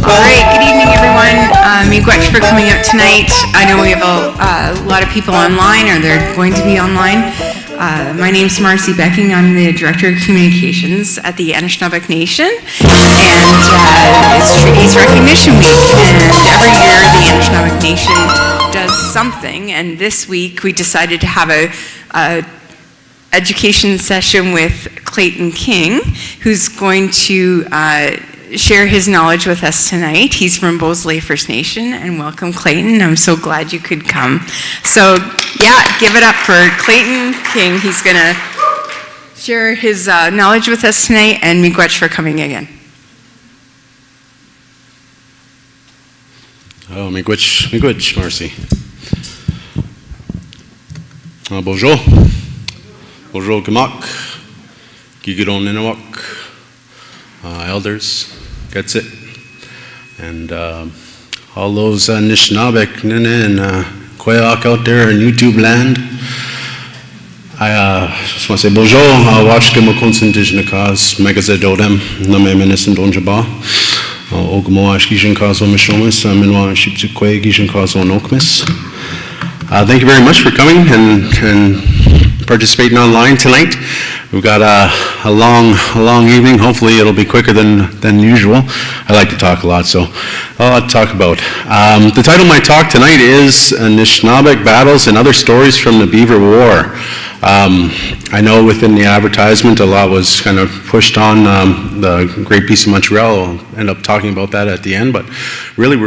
All right, good evening, everyone. Miigwech for coming out tonight. I know we have a lot of people online, or they're going to be online. My name's Marcy Becking. I'm the Director of Communications at the Anishinaabe Nation, and it's Treaties Recognition Week. And every year, the Anishinaabe Nation does something. And this week, we decided to have a education session with Clayton King, who's going to share his knowledge with us tonight. He's from Beausoleil First Nation, and welcome, Clayton. I'm so glad you could come. So, yeah, give it up for Clayton King. He's going to share his knowledge with us tonight, and miigwech for coming again. Oh, miigwech, Marcy. Bonjour. Bonjour, Gamak. Gigadon Ninawak. Elders, gets it, and all those Anishinaabe Nene and Koyak out there in YouTube land. I just want to say bonjour. Watch Gimakons Indigenous cause Megazedodem Name Menisin Donjaba Ogmo Ashkishan cause on Mishomis Minwa Shipsukwe Gishan cause on Okmis. Thank you very much for coming and participating online tonight. We've got a long evening. Hopefully it'll be quicker than usual. I like to talk a lot, so a lot to talk about. The title of my talk tonight is Anishinaabe Battles and Other Stories from the Beaver War. I know within the advertisement a lot was kind of pushed on the Great Peace of Montreal. I'll end up talking about that at the end, but really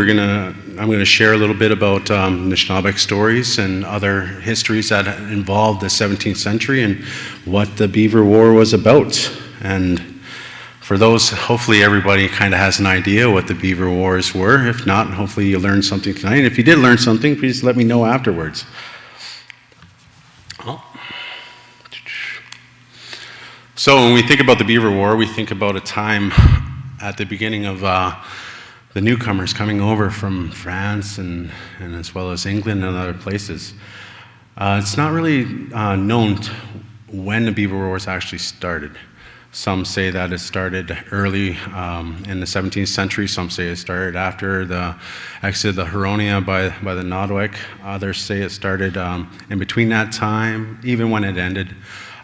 I'm going to share a little bit about Anishinaabe stories and other histories that involved the 17th century and what the Beaver War was about. And for those, hopefully everybody kind of has an idea what the Beaver Wars were. If not, hopefully you learned something tonight. And if you did learn something, please let me know afterwards. So when we think about the Beaver War, we think about a time at the beginning of the newcomers coming over from France and as well as England and other places. It's not really known when the Beaver Wars actually started. Some say that it started early in the 17th century. Some say it started after the exit of the Huronia by the Nodawek. Others say it started in between that time, even when it ended.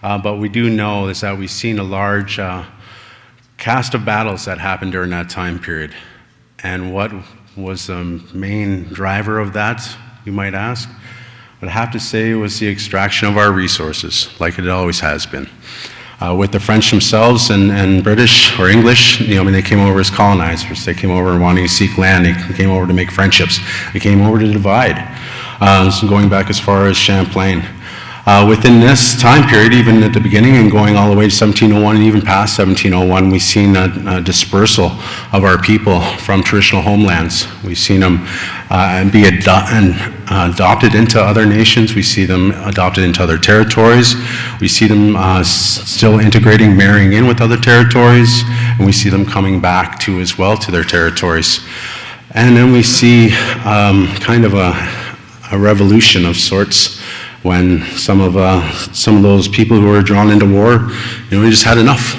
But we do know is that we've seen a large cast of battles that happened during that time period. And what was the main driver of that, you might ask? I'd have to say it was the extraction of our resources, like it always has been. With the French themselves and British or English, they came over as colonizers. They came over wanting to seek land. They came over to make friendships. They came over to divide, so going back as far as Champlain. Within this time period, even at the beginning and going all the way to 1701 and even past 1701, we've seen a dispersal of our people from traditional homelands. We've seen them be adopted into other nations. We see them adopted into other territories. We see them still integrating, marrying in with other territories, and we see them coming back as well to their territories. And then we see kind of a revolution of sorts, when some of those people who were drawn into war, we just had enough.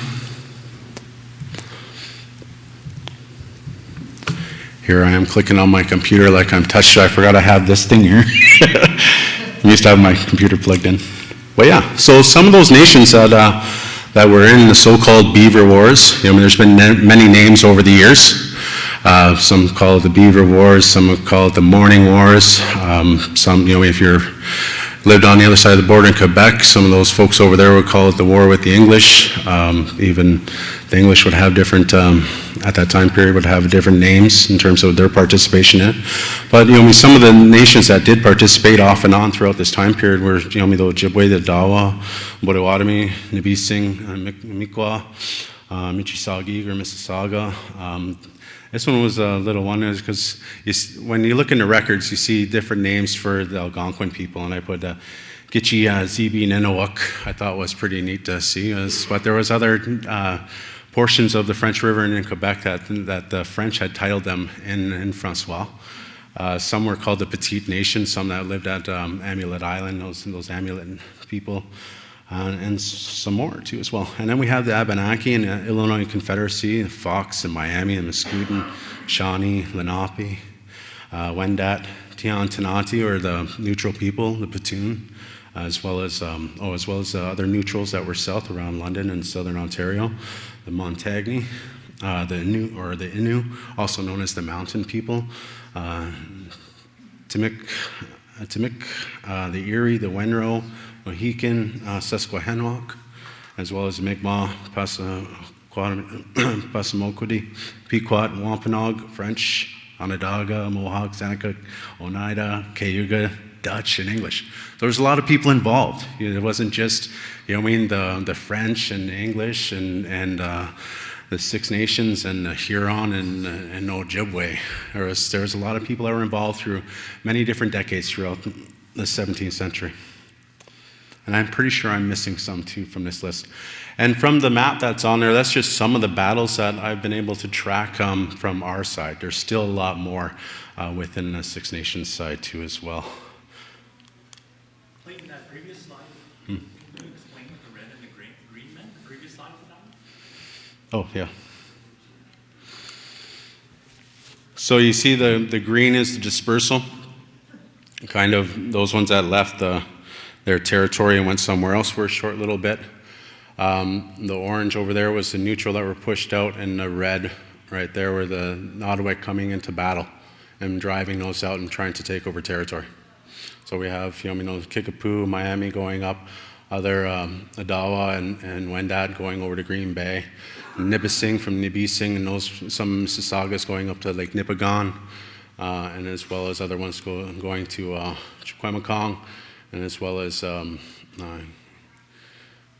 Here I am clicking on my computer like I'm touched. I forgot I have this thing here. I used to have my computer plugged in. But yeah, so some of those nations that were in the so-called Beaver Wars, there's been many names over the years. Some call it the Beaver Wars, some call it the Morning Wars. Some, if you're lived on the other side of the border in Quebec, some of those folks over there would call it the war with the English. Even the English would have different, at that time period, would have different names in terms of their participation in it. But, some of the nations that did participate off and on throughout this time period were, the Ojibwe, the Dawa, Potawatomi, Nibising, Mi'kmaq, Mississauga or Mississauga. This one was a little one because when you look in the records, you see different names for the Algonquin people, and I put Gitche Zibi Ninawak. I thought was pretty neat to see, but there was other portions of the French River and in Quebec that the French had titled them in Francois. Some were called the Petite Nation, some that lived at Amulet Island, those Amulet people. And some more too as well. And then we have the Abenaki and the Illinois Confederacy, Fox and Miami and Muscooten, Shawnee, Lenape, Wendat, Tiantanati, or the neutral people, the Petun, as well as other neutrals that were south around London and southern Ontario, the Montagnais, the Innu, also known as the mountain people, Timik, the Erie, the Wenro, Mohican, Susquehannock, as well as Mi'kmaq, Passamaquoddy, Pequot, Wampanoag, French, Onondaga, Mohawk, Seneca, Oneida, Cayuga, Dutch, and English. There was a lot of people involved. It wasn't just, the French and English and the Six Nations and the Huron and Ojibwe. There was a lot of people that were involved through many different decades throughout the 17th century. And I'm pretty sure I'm missing some too from this list. And from the map that's on there, that's just some of the battles that I've been able to track from our side. There's still a lot more within the Six Nations side too as well. Clayton, that previous slide, can you explain what the red and the green meant? The previous slide for that one? Oh, yeah. So you see the green is the dispersal, kind of those ones that left their territory and went somewhere else for a short little bit. The orange over there was the neutral that were pushed out, and the red right there were the Nautowik coming into battle and driving those out and trying to take over territory. So we have, Kickapoo, Miami going up, other Odawa and Wendat going over to Green Bay, Nipissing from Nibissing, and some Mississaugas going up to Lake Nipigon, and as well as other ones going to Chuquemacong, and as well as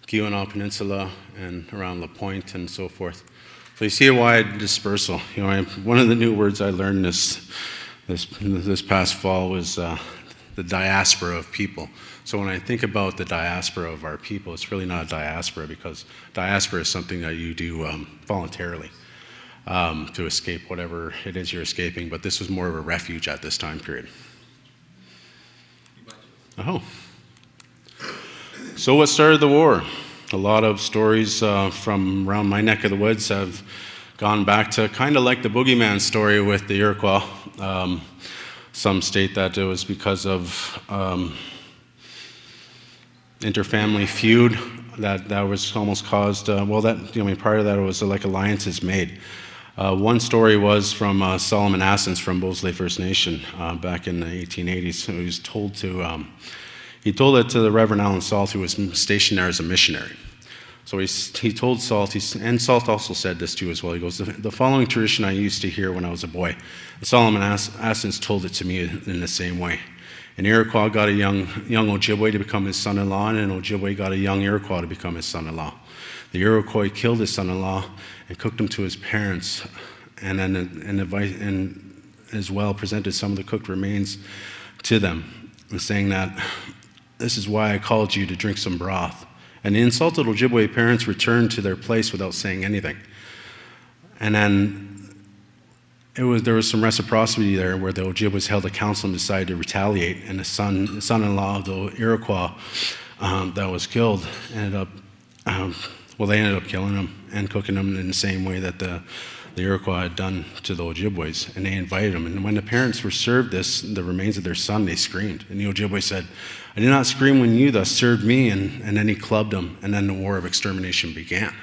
Keweenaw Peninsula and around La Pointe and so forth. So you see a wide dispersal. One of the new words I learned this past fall was the diaspora of people. So when I think about the diaspora of our people, it's really not a diaspora, because diaspora is something that you do voluntarily to escape whatever it is you're escaping, but this was more of a refuge at this time period. Oh. So what started the war? A lot of stories from around my neck of the woods have gone back to kind of like the boogeyman story with the Iroquois. Some state that it was because of interfamily feud that was almost caused, prior to that it was like alliances made. One story was from Solomon Assens from Beausoleil First Nation back in the 1880s. So he was told he told it to the Reverend Alan Salt, who was stationed there as a missionary. So he told Salt, and Salt also said this too as well. He goes, the following tradition I used to hear when I was a boy. And Solomon Assens told it to me in the same way. An Iroquois got a young Ojibwe to become his son-in-law, and an Ojibwe got a young Iroquois to become his son-in-law. The Iroquois killed his son-in-law and cooked him to his parents, and as well presented some of the cooked remains to them, and saying that, this is why I called you to drink some broth. And the insulted Ojibwe parents returned to their place without saying anything. And then there was some reciprocity there, where the Ojibwas held a council and decided to retaliate, and the son-in-law of the Iroquois that was killed ended up killing him and cooking him in the same way that the Iroquois had done to the Ojibways, and they invited him. And when the parents were served the remains of their son, they screamed. And the Ojibwe said, I did not scream when you thus served me, and then he clubbed them, and then the war of extermination began.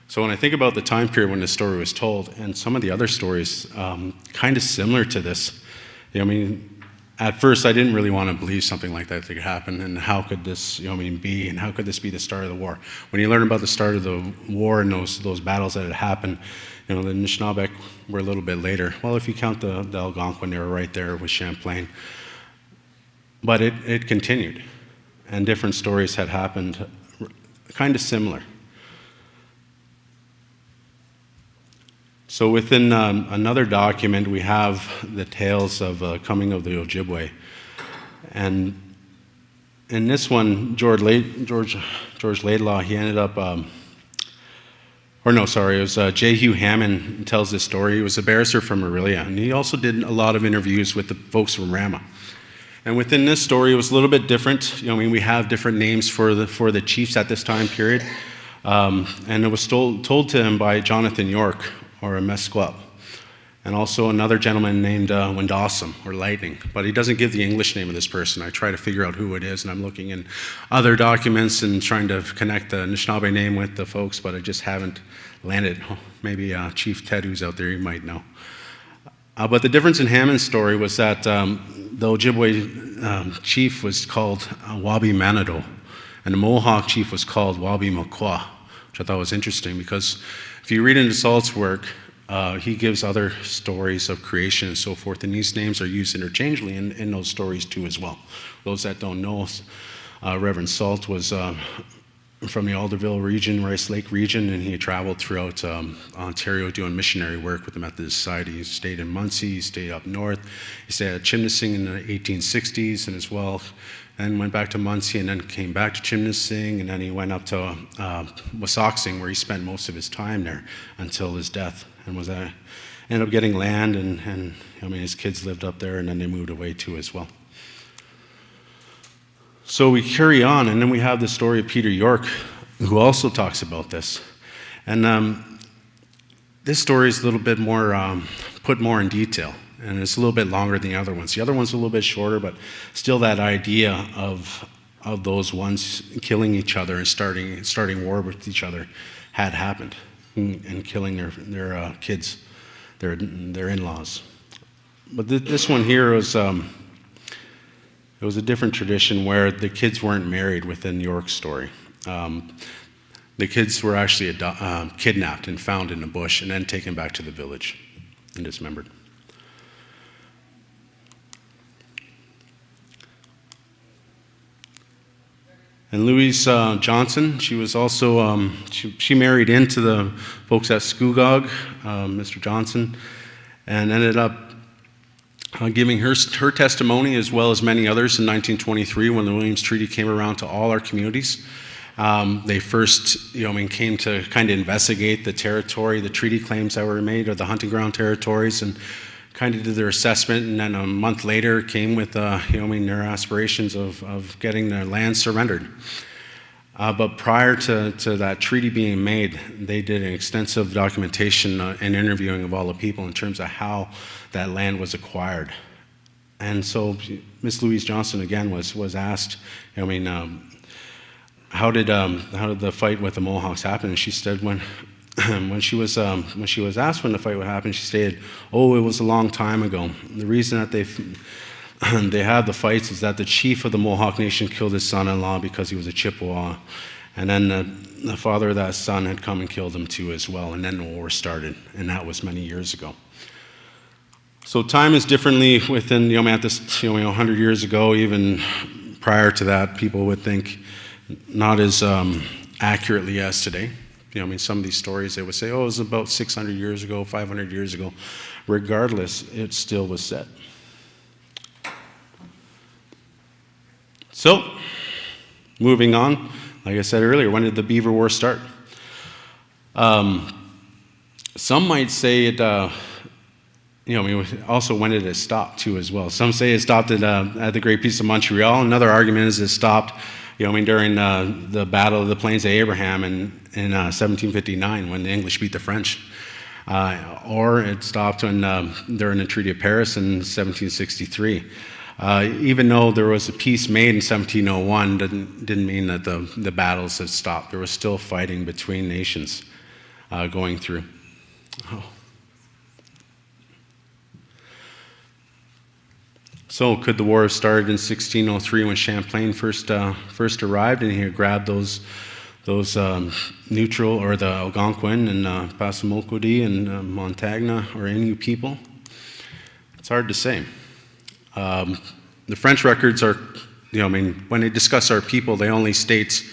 So when I think about the time period when this story was told, and some of the other stories kind of similar to this, at first I didn't really want to believe something like that could happen, and how could this be, and how could this be the start of the war? When you learn about the start of the war and those battles that had happened, the Anishinaabeg were a little bit later. Well, if you count the Algonquin, they were right there with Champlain. But it continued, and different stories had happened kind of similar. So within another document, we have the tales of coming of the Ojibwe. And in this one, George Laidlaw, he ended up, it was Jehu Hammond tells this story. He was a barrister from Orillia, and he also did a lot of interviews with the folks from Rama. And within this story, it was a little bit different. We have different names for the chiefs at this time period. And it was told to him by Jonathan York, or a Mesclub. and also another gentleman named Windawsum, or Lightning, but he doesn't give the English name of this person. I try to figure out who it is, and I'm looking in other documents and trying to connect the Anishinaabe name with the folks, but I just haven't landed. Maybe Chief Ted, who's out there, you might know. But the difference in Hammond's story was that the Ojibwe chief was called Wabi Manado, and the Mohawk chief was called Wabi Makwa, which I thought was interesting because if you read into Salt's work, he gives other stories of creation and so forth, and these names are used interchangeably in those stories too as well. Those that don't know, Reverend Salt was from the Alderville region, Rice Lake region, and he traveled throughout Ontario doing missionary work with the Methodist Society. He stayed in Muncie, he stayed up north, he stayed at Chimnasing in the 1860s and as well, and went back to Muncie and then came back to Chimnasing, and then he went up to Wasauksing where he spent most of his time there until his death, and was ended up getting land, and I mean his kids lived up there, and then they moved away too as well. So we carry on, and then we have the story of Peter York, who also talks about this. And this story is a little bit more, put more in detail, and it's a little bit longer than the other ones. The other one's a little bit shorter, but still that idea of those ones killing each other and starting war with each other had happened, and killing their kids, their in-laws. But this one here was... It was a different tradition where the kids weren't married within York's story. The kids were actually kidnapped and found in a bush and then taken back to the village and dismembered. And Louise Johnson, she was also, she married into the folks at Scugog, Mr. Johnson, and ended up giving her testimony as well as many others in 1923 when the Williams Treaty came around to all our communities. They first, came to kind of investigate the territory, the treaty claims that were made, or the hunting ground territories, and kind of did their assessment. And then a month later, came with, their aspirations of getting their land surrendered. But prior to that treaty being made, they did an extensive documentation and interviewing of all the people in terms of how that land was acquired. And so Miss Louise Johnson again was asked, how did the fight with the Mohawks happen? And she said when she was asked when the fight would happen, she stated, "Oh, it was a long time ago. The reason that they had the fights is that the chief of the Mohawk Nation killed his son-in-law because he was a Chippewa, and then the father of that son had come and killed him too as well, and then the war started, and that was many years ago." So time is differently within, at this, 100 years ago, even prior to that, people would think not as accurately as today. Some of these stories, they would say, oh, it was about 600 years ago, 500 years ago. Regardless, it still was set. So, moving on, like I said earlier, when did the Beaver War start? Some might say it, also when did it stop too as well. Some say it stopped at the Great Peace of Montreal. Another argument is it stopped, during the Battle of the Plains of Abraham in 1759 when the English beat the French. Or it stopped during the Treaty of Paris in 1763. Even though there was a peace made in 1701, didn't mean that the battles had stopped. There was still fighting between nations going through. Oh. So could the war have started in 1603 when Champlain first arrived and he grabbed those neutral, or the Algonquin and Passamaquoddy and Montagna or Innu people? It's hard to say. The French records are, when they discuss our people, they only state,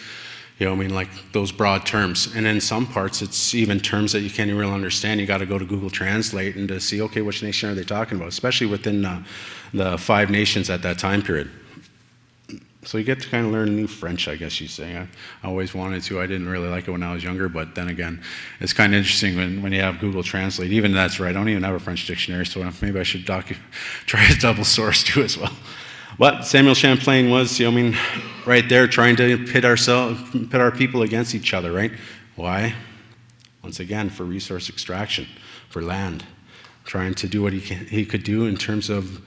like those broad terms. And in some parts, it's even terms that you can't even really understand. You got to go to Google Translate and to see, okay, which nation are they talking about? Especially within the 5 nations at that time period. So you get to kind of learn new French, I guess you'd say. I always wanted to. I didn't really like it when I was younger, but then again, it's kind of interesting when you have Google Translate. Even that's right. I don't even have a French dictionary, so maybe I should try a double source too as well. But Samuel Champlain was, right there trying to pit our people against each other, right? Why? Once again, for resource extraction, for land. trying to do what he could do in terms of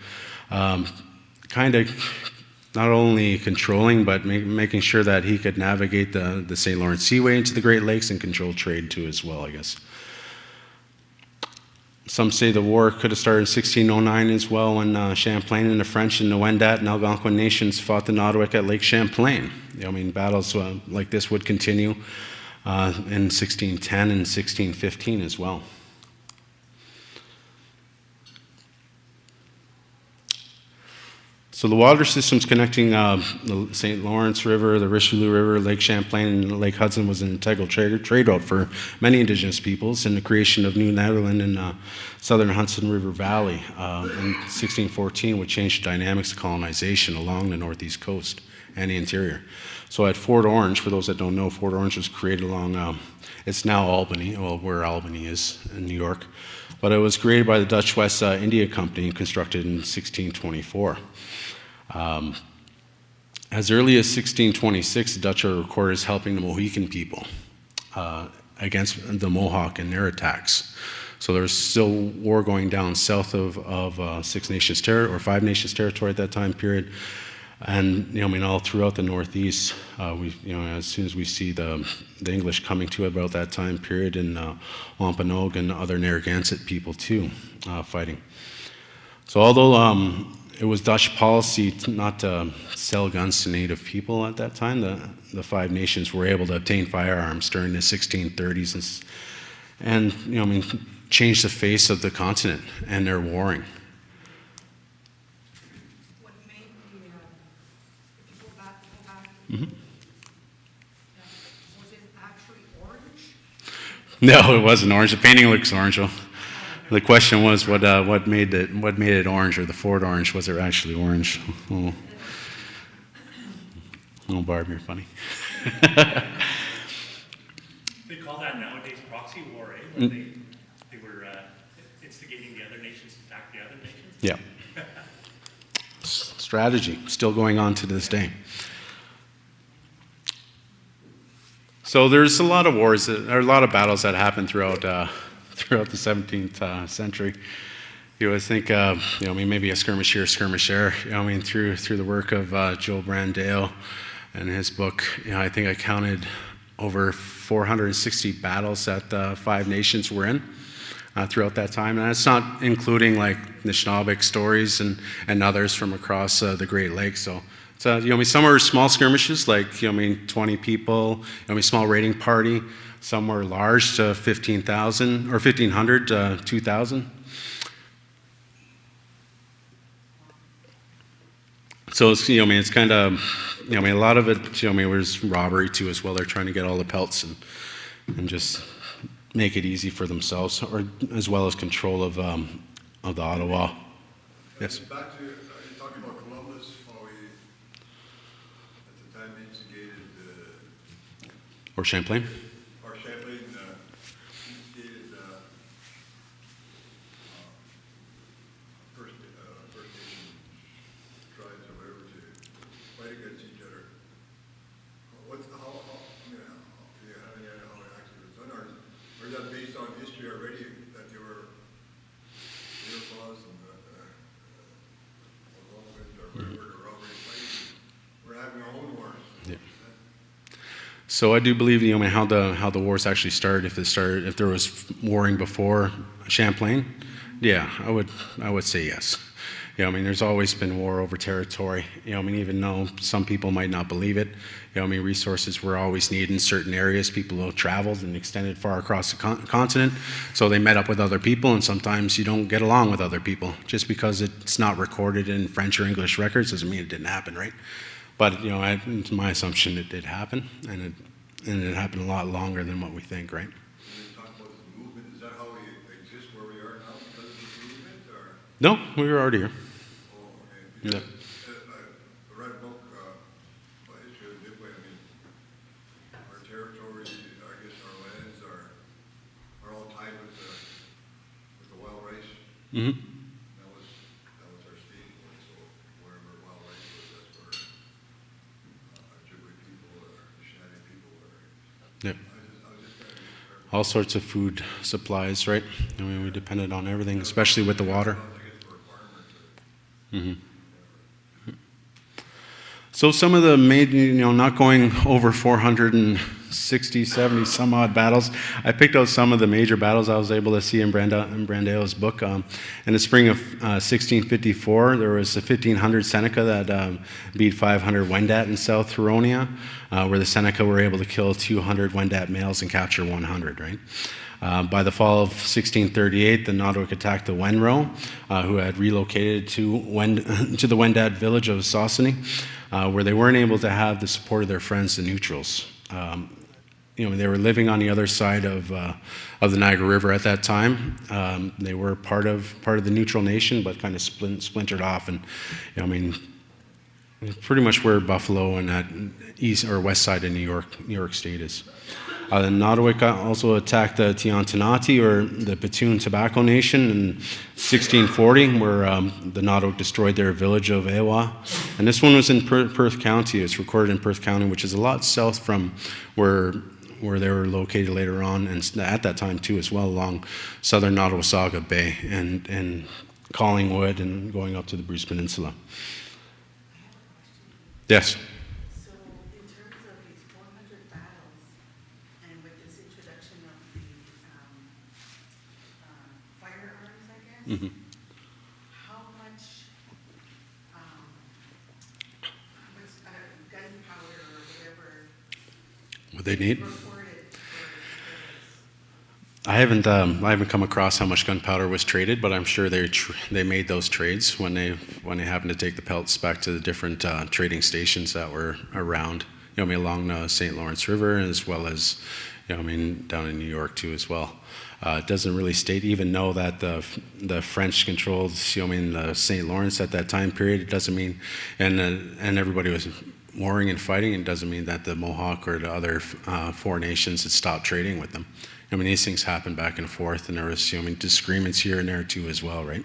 kind of not only controlling, but making sure that he could navigate the St. Lawrence Seaway into the Great Lakes and control trade too as well, I guess. Some say the war could have started in 1609 as well, when Champlain and the French and the Wendat and Algonquin nations fought the Nottawick at Lake Champlain. Battles like this would continue in 1610 and 1615 as well. So the water systems connecting the St. Lawrence River, the Richelieu River, Lake Champlain, and Lake Hudson was an integral trade route for many Indigenous peoples, and the creation of New Netherland in southern Hudson River Valley in 1614 would change the dynamics of colonization along the northeast coast and the interior. So at Fort Orange, for those that don't know, Fort Orange was created along, it's now Albany, well, where Albany is in New York, but it was created by the Dutch West India Company and constructed in 1624. As early as 1626, the Dutch are recorded as helping the Mohican people against the Mohawk and their attacks. So there was still war going down south of Five Nations territory at that time period, and all throughout the Northeast. As soon as we see the English coming to about that time period, and Wampanoag and other Narragansett people too fighting. So although it was Dutch policy not to sell guns to Native people at that time, the Five Nations were able to obtain firearms during the 1630s and changed the face of the continent and their warring. What made if you go back, Mm-hmm. was it actually orange? No, it wasn't orange. The painting looks orange. The question was what made it orange, or the Fort Orange? Was it actually orange? Oh, Barb, you're funny. They call that nowadays proxy war, eh? Where they were instigating the other nations to attack the other nations. Yeah. Strategy still going on to this day. So there's a lot of wars, there are a lot of battles that happened throughout the 17th century. You always think, maybe a skirmish here, skirmish there. Through the work of Joe Brandale and his book, I think I counted over 460 battles that the Five Nations were in throughout that time, and that's not including like Nishnawbek stories and others from across the Great Lakes. So. Some were small skirmishes, like 20 people. Small raiding party. Some were large, to 15,000 or 1,500 to 2,000. So it's kind of, a lot of it, was robbery too as well. They're trying to get all the pelts and just make it easy for themselves, or as well as control of the Ottawa. Yes. Back to, you're talking about Columbus, how he, at the time, instigated Or Champlain. Champlain, instigated First Nation tribes or whatever to fight against each other. Do you have any idea how it actually was done, or is that based on history already, that they were Iroquois and Algonquins or whatever they're already fighting? We're having our own wars. Yeah. So I do believe, how the wars actually started. If there was warring before Champlain, yeah, I would say yes. There's always been war over territory. Even though some people might not believe it, resources were always needed in certain areas. People traveled and extended far across the continent, so they met up with other people, and sometimes you don't get along with other people. Just because it's not recorded in French or English records doesn't mean it didn't happen, right? But, it's my assumption it did happen, and it happened a lot longer than what we think, right? When you talk about this movement, is that how we exist where we are now because of this movement, or? No, we were already here. Oh, okay. Yeah. I read a book by history of the Midway. Our territories, I guess our lands are all tied with the wild rice. Mm-hmm. That was our state point. So wherever wild rice was, that's where Ojibwe people or Anishinaabe people were. Yep. I was just trying to be careful all sorts of food supplies, right? I mean, we depended on everything, especially with the water. So some of the not going over 460, 70 some odd battles. I picked out some of the major battles I was able to see in Brandeau's book. In the spring of 1654, there was a 1500 Seneca that beat 500 Wendat in South Huronia, where the Seneca were able to kill 200 Wendat males and capture 100, right? By the fall of 1638, the Nottawic attacked the Wenro, who had relocated to the Wendat village of Saucony, where they weren't able to have the support of their friends, the Neutrals. They were living on the other side of the Niagara River at that time. They were part of the Neutral Nation, but kind of splintered off. And pretty much where Buffalo and that east or west side of New York State is. The Nottawic also attacked the Tiantinati, or the Petun Tobacco Nation, in 1640, where the Nottawic destroyed their village of Ewa. And this one was in Perth County. It's recorded in Perth County, which is a lot south from where they were located later on, and at that time too as well, along southern Nottawasaga Bay and Collingwood and going up to the Bruce Peninsula. Yes? So in terms of these 400 battles, and with this introduction of the firearms, I guess, Mm-hmm. how much gunpowder or whatever What they need? reported for this? I haven't come across how much gunpowder was traded, but I'm sure they made those trades when they happened to take the pelts back to the different trading stations that were around, along the St. Lawrence River, as well as, down in New York too as well. It doesn't really state, even though that the French controlled, the St. Lawrence at that time period. It doesn't mean, and everybody was warring and fighting. It doesn't mean that the Mohawk or the other four nations had stopped trading with them. These things happen back and forth, and there was, disagreements here and there too as well, right?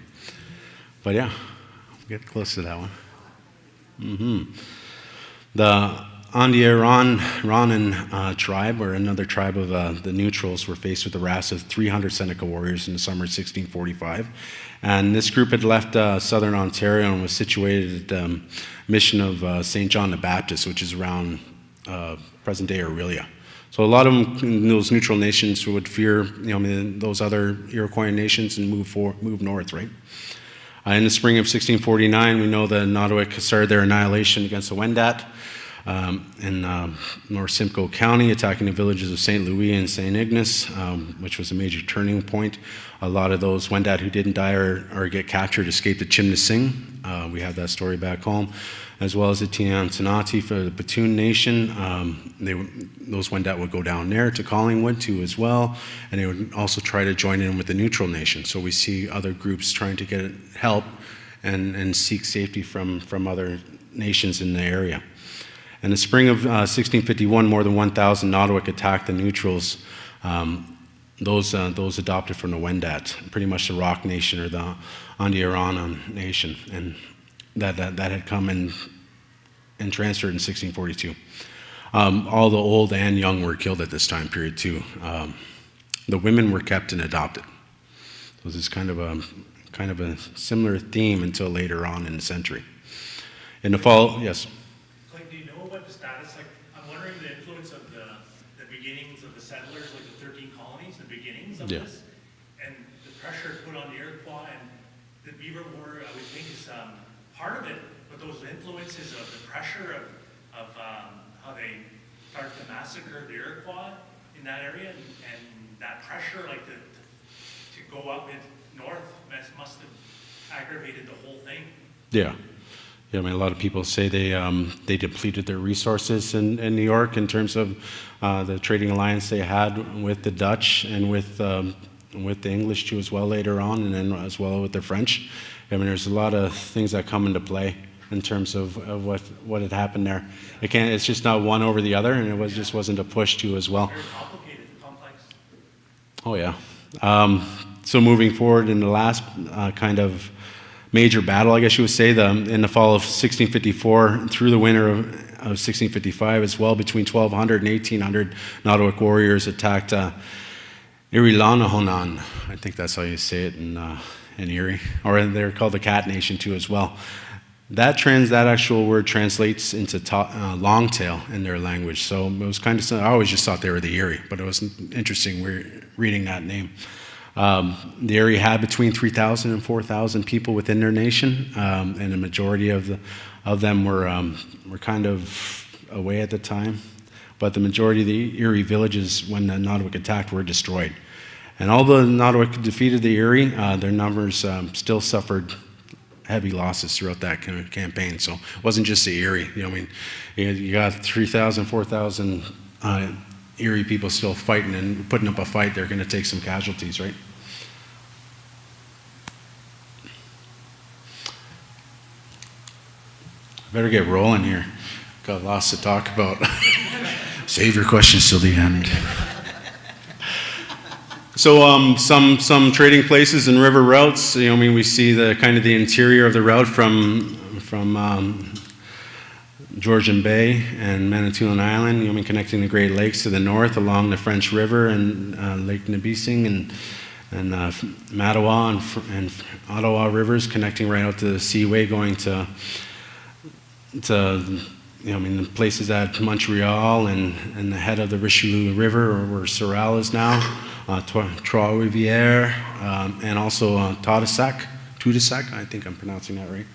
But yeah, we'll get close to that one. Mm-hmm. The Andiaran tribe, or another tribe of the Neutrals, were faced with the wrath of 300 Seneca warriors in the summer of 1645. And this group had left southern Ontario and was situated at the mission of St. John the Baptist, which is around present-day Orillia. So a lot of them, those neutral nations, would fear, those other Iroquois nations and move north, right? In the spring of 1649, we know the Nottawic started their annihilation against the Wendat in North Simcoe County, attacking the villages of St. Louis and St. Ignace, which was a major turning point. A lot of those Wendat who didn't die or get captured escaped to Chimnasing. We have that story back home, as well as the Tiantinati for the Petun Nation. Those Wendat would go down there to Collingwood too as well, and they would also try to join in with the Neutral Nation. So we see other groups trying to get help and seek safety from other nations in the area. In the spring of 1651, more than 1,000 Nottawic attacked the Neutrals, those adopted from the Wendat, pretty much the Rock Nation or the Andiaran Nation, and that had come and transferred in 1642. All the old and young were killed at this time period too. The women were kept and adopted. So this is kind of a similar theme until later on in the century. In the fall, yes. Like, do you know what the status, I'm wondering the influence of the beginnings of the settlers, like the 13 colonies, the beginnings of this, and the pressure put on the Iroquois, and the Beaver War, I would think, is part of it, but those influences of the pressure of how they started to massacre the Iroquois in that area, and that pressure, to go up north, must have aggravated the whole thing. Yeah. Yeah, a lot of people say they depleted their resources in New York in terms of the trading alliance they had with the Dutch and with the English too as well later on, and then as well with the French. There's a lot of things that come into play in terms of what had happened there. It's just not one over the other, and just wasn't a push to as well. Very complicated, complex. Oh yeah. So moving forward in the last kind of major battle, I guess you would say, in the fall of 1654 through the winter of 1655 as well, between 1,200 and 1,800 Nottawic warriors attacked Irilanahonan, I think that's how you say it in Erie, or they're called the Cat Nation too as well. That actual word translates into long tail in their language. So it was kind of, I always just thought they were the Erie, but it was interesting reading that name. The Erie had between 3,000 and 4,000 people within their nation, and the majority of them were kind of away at the time. But the majority of the Erie villages, when the Nottawick attacked, were destroyed. And although the Nottawick defeated the Erie, their numbers still suffered heavy losses throughout that campaign. So it wasn't just the Erie. You got 3,000, 4,000 Erie people still fighting and putting up a fight. They're going to take some casualties, right? Better get rolling here. Got lots to talk about. Save your questions till the end. So some trading places and river routes. We see the kind of the interior of the route from Georgian Bay and Manitoulin Island. Connecting the Great Lakes to the north along the French River and Lake Nipissing and Mattawa and Ottawa rivers, connecting right out to the Seaway, going to the places at Montreal and the head of the Richelieu River, or where Sorel is now, Trois-Rivières, and also Tadoussac, I think I'm pronouncing that right,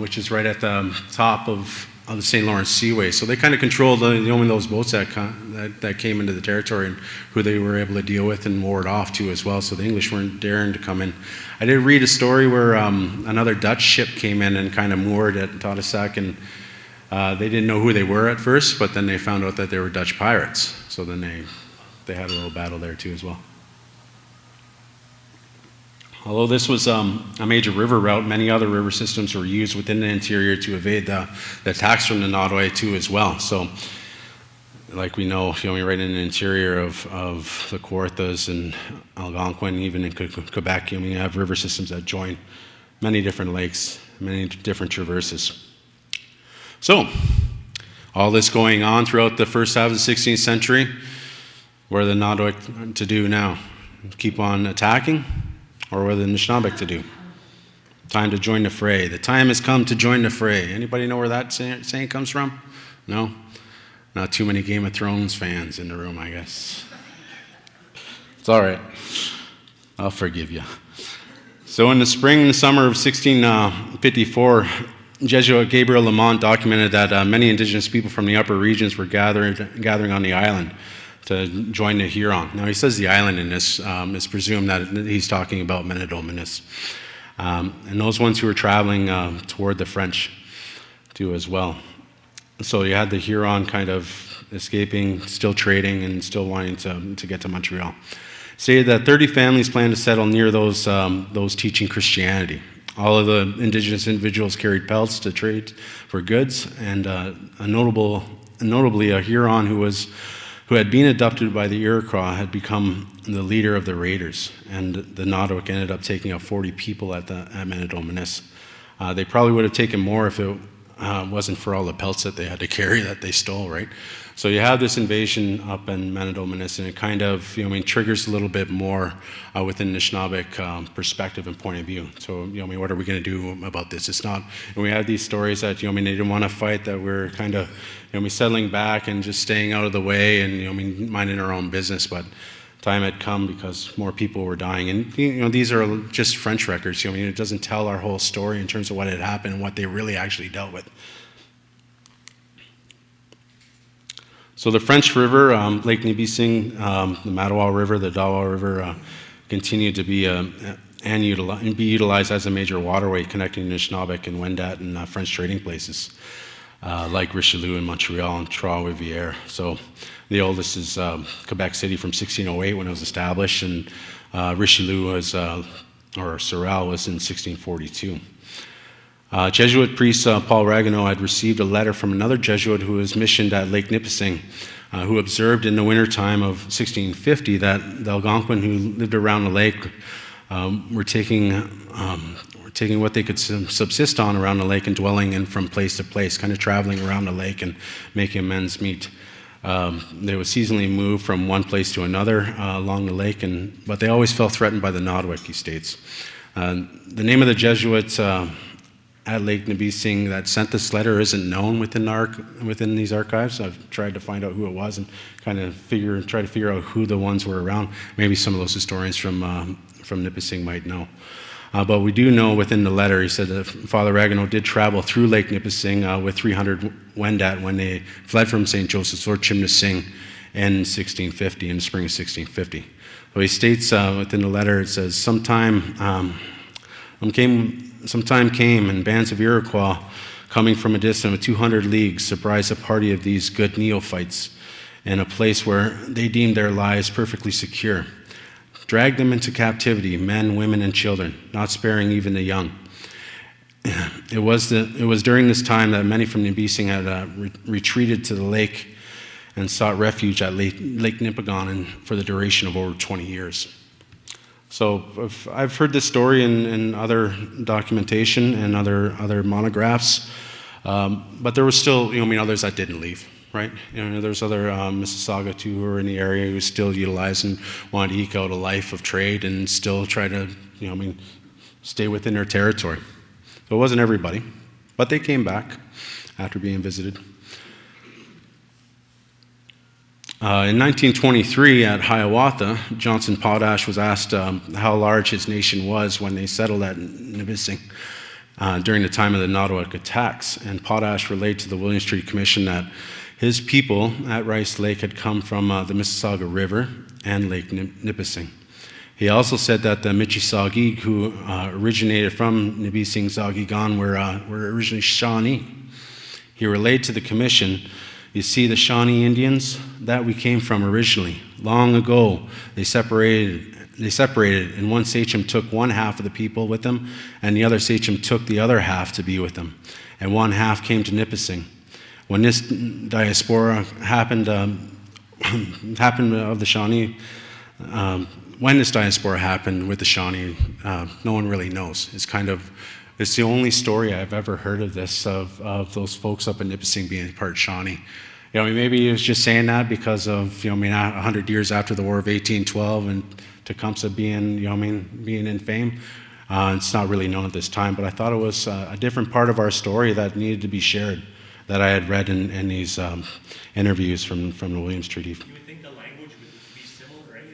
which is right at the top of the St. Lawrence Seaway. So they kind of controlled only those boats that came into the territory and who they were able to deal with and ward off to as well. So the English weren't daring to come in. I did read a story where another Dutch ship came in and kind of moored at Tadoussac, and they didn't know who they were at first, but then they found out that they were Dutch pirates. So then they had a little battle there too as well. Although this was a major river route, many other river systems were used within the interior to evade the attacks from the Nottoway too as well. So, like we know, right in the interior of the Kawarthas and Algonquin, even in Quebec, we have river systems that join many different lakes, many different traverses. So, all this going on throughout the first half of the 16th century, what are the Nottawick to do now? Keep on attacking? Or what are the Anishinaabeg to do? Time to join the fray. The time has come to join the fray. Anybody know where that saying comes from? No? Not too many Game of Thrones fans in the room, I guess. It's all right. I'll forgive you. So in the spring and the summer of 1654, Jesuit Gabriel Lamont documented that many indigenous people from the upper regions were gathering on the island to join the Huron. Now he says the island in this, it's presumed that he's talking about Menodominus. And those ones who were traveling toward the French too as well. So you had the Huron kind of escaping, still trading, and still wanting to get to Montreal. Stated that 30 families planned to settle near those teaching Christianity. All of the indigenous individuals carried pelts to trade for goods, and notably a Huron who had been adopted by the Iroquois had become the leader of the raiders, and the Nottawick ended up taking out 40 people at Menodominus. They probably would have taken more if it wasn't for all the pelts that they had to carry that they stole, right? So you have this invasion up in Menodominus, and it kind of, triggers a little bit more within the Anishinaabeg perspective and point of view. So, what are we going to do about this? It's not, and we have these stories that, they didn't want to fight, that we're kind of, settling back and just staying out of the way and, minding our own business, but time had come because more people were dying. And, these are just French records, it doesn't tell our whole story in terms of what had happened and what they really actually dealt with. So the French River, Lake Nipissing, the Mattawa River, the Dawa River, continued to be utilized as a major waterway connecting Anishinaabeg and Wendat and French trading places like Richelieu and Montreal and Trois-Rivières. So the oldest is Quebec City from 1608 when it was established, and Richelieu was, or Sorel was in 1642. Jesuit priest Paul Ragueneau had received a letter from another Jesuit who was missioned at Lake Nipissing, who observed in the wintertime of 1650 that the Algonquin who lived around the lake were taking what they could subsist on around the lake and dwelling in from place to place, kind of traveling around the lake and making men's meet. They would seasonally move from one place to another along the lake, but they always felt threatened by the Nodawak, he states. The name of the Jesuits at Lake Nibising that sent this letter isn't known within these archives. I've tried to find out who it was and try to figure out who the ones were around. Maybe some of those historians from Nipissing might know. But we do know within the letter, he said that Father Ragueneau did travel through Lake Nipissing with 300 Wendat when they fled from St. Joseph's or Chimnasing in 1650, in the spring of 1650. So he states within the letter, it says, Sometime came, and bands of Iroquois, coming from a distance of 200 leagues, surprised a party of these good neophytes in a place where they deemed their lives perfectly secure. Dragged them into captivity, men, women, and children, not sparing even the young. It was during this time that many from Nibising had retreated to the lake and sought refuge at Lake Nipigon for the duration of over 20 years. So I've heard this story in other documentation and other monographs, but there were still, others that didn't leave, right? There's other Mississauga too who were in the area who still utilized and wanted to eke out a life of trade and still try to, stay within their territory. So it wasn't everybody, but they came back after being visited. In 1923 at Hiawatha, Johnson Potash was asked how large his nation was when they settled at Nibising during the time of the Nodawak attacks. And Potash relayed to the Williams Street Commission that his people at Rice Lake had come from the Mississauga River and Lake Nipissing. He also said that the Michisaugee, who originated from Nibising Zaugigan, were originally Shawnee. He relayed to the commission, you see, the Shawnee Indians, that we came from originally. Long ago, they separated, and one sachem took one half of the people with them, and the other sachem took the other half to be with them. And one half came to Nipissing. When this diaspora happened of the Shawnee, when this diaspora happened with the Shawnee, no one really knows. It's the only story I've ever heard of this, of those folks up in Nipissing being part Shawnee. Maybe he was just saying that because of, 100 years after the War of 1812 and Tecumseh being in fame. It's not really known at this time, but I thought it was a different part of our story that needed to be shared, that I had read in these interviews from the Williams Treaty. You would think the language would be similar, right?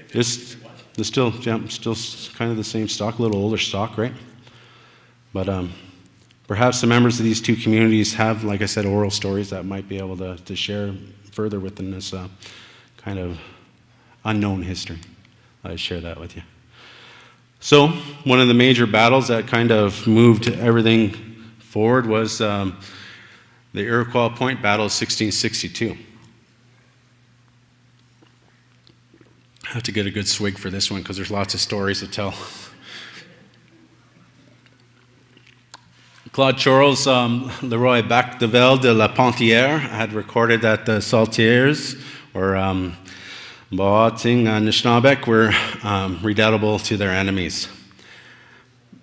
It's still kind of the same stock, a little older stock, right? But perhaps the members of these two communities have, like I said, oral stories that might be able to share further within this kind of unknown history. I share that with you. So one of the major battles that kind of moved everything forward was the Iroquois Point Battle of 1662. I have to get a good swig for this one because there's lots of stories to tell. Claude Charles Leroy Bacdevel de la Pontière had recorded that the Saltiers, or Boating Nishnabek, were redoubtable to their enemies.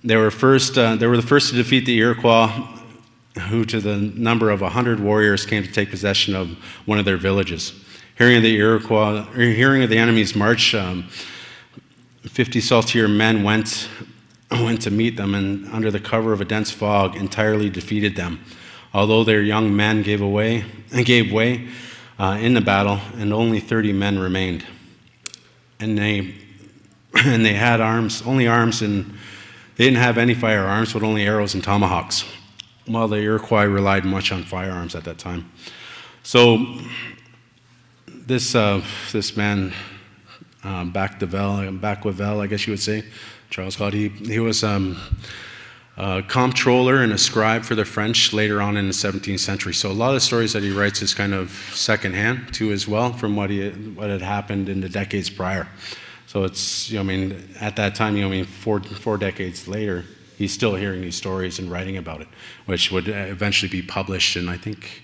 They were the first to defeat the Iroquois, who to the number of 100 warriors came to take possession of one of their villages. Hearing of the enemy's march, 50 Saltier men went to meet them, and under the cover of a dense fog entirely defeated them. Although their young men gave way in the battle, and only 30 men remained. And they had only arms, and they didn't have any firearms, but only arrows and tomahawks, while the Iroquois relied much on firearms at that time. So this man, Bacquevel, I guess you would say, Charles Claude, he was a comptroller and a scribe for the French later on in the 17th century. So a lot of the stories that he writes is kind of secondhand too, as well, from what had happened in the decades prior. So it's, at that time, four decades later, he's still hearing these stories and writing about it, which would eventually be published in, I think,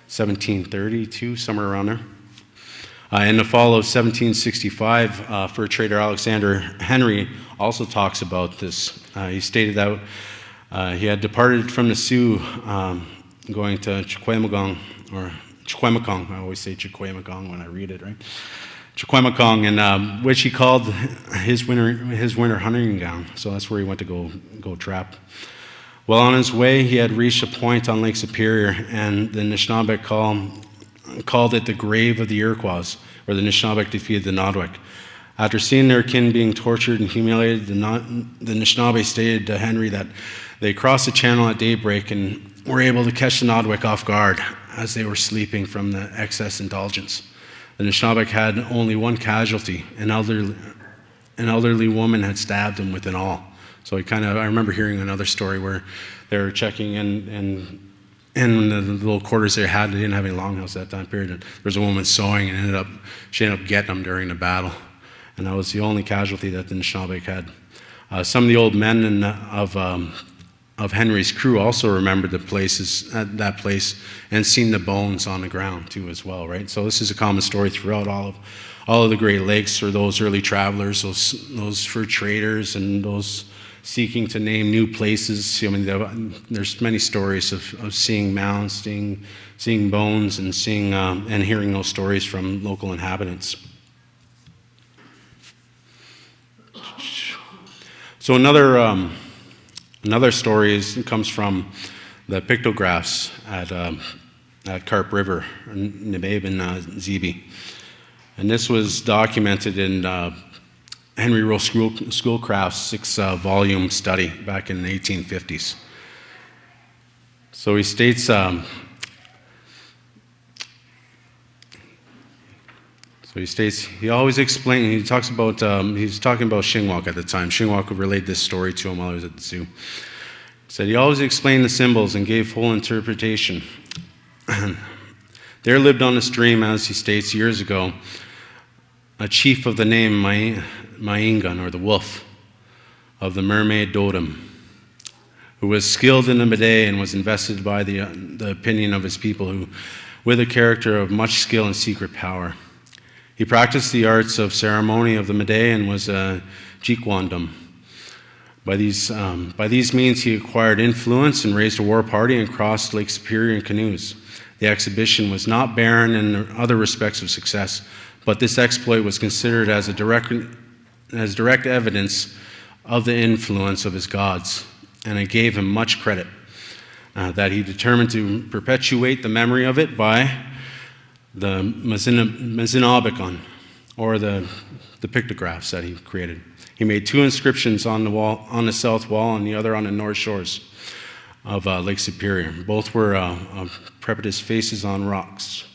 1732, somewhere around there. In the fall of 1765, fur trader Alexander Henry also talks about this. He stated that he had departed from the Sioux, going to Chequamegon, or Chequamegon. I always say Chequamegon when I read it, right? Chequamegon, and which he called his winter hunting ground. So that's where he went to go trap. Well, on his way, he had reached a point on Lake Superior, and the Anishinaabeg called it the grave of the Iroquois, where the Anishinaabeg defeated the Nodawak. After seeing their kin being tortured and humiliated, the Anishinaabe stated to Henry that they crossed the channel at daybreak and were able to catch the Nodawak off guard as they were sleeping from the excess indulgence. The Anishinaabe had only one casualty. An elderly woman had stabbed him with an awl. So I remember hearing another story where they were checking in the little quarters they had. They didn't have any longhouse at that time period. And there was a woman sewing, and she ended up getting them during the battle. And that was the only casualty that the Anishinaabe had. Some of the old men of Henry's crew also remembered that place and seen the bones on the ground too as well, right? So this is a common story throughout all of the Great Lakes, or those early travelers, those fur traders, and those seeking to name new places. I mean, there's many stories of seeing mounds, seeing bones, and seeing and hearing those stories from local inhabitants. So another story comes from the pictographs at Carp River, Nababe and Zeebe. And this was documented in Henry Rowe Schoolcraft's 6-volume study back in the 1850s. So he states, he always explained, he talks about, he was talking about Shingwalk at the time. Shingwalk relayed this story to him while he was at the zoo. He said he always explained the symbols and gave full interpretation. There lived on the stream, as he states, years ago, a chief of the name Maingan, or the Wolf, of the Mermaid Dodom, who was skilled in the Meday and was invested by the opinion of his people, with a character of much skill and secret power. He practiced the arts of ceremony of the Meday and was a Jeekwandum. By these means, he acquired influence and raised a war party and crossed Lake Superior in canoes. The exhibition was not barren in other respects of success, but this exploit was considered as direct evidence of the influence of his gods, and it gave him much credit. That he determined to perpetuate the memory of it by the Mazinabikon, or the pictographs that he created. He made 2 inscriptions on the wall, on the south wall, and the other on the north shores of Lake Superior. Both were precipice faces on rocks.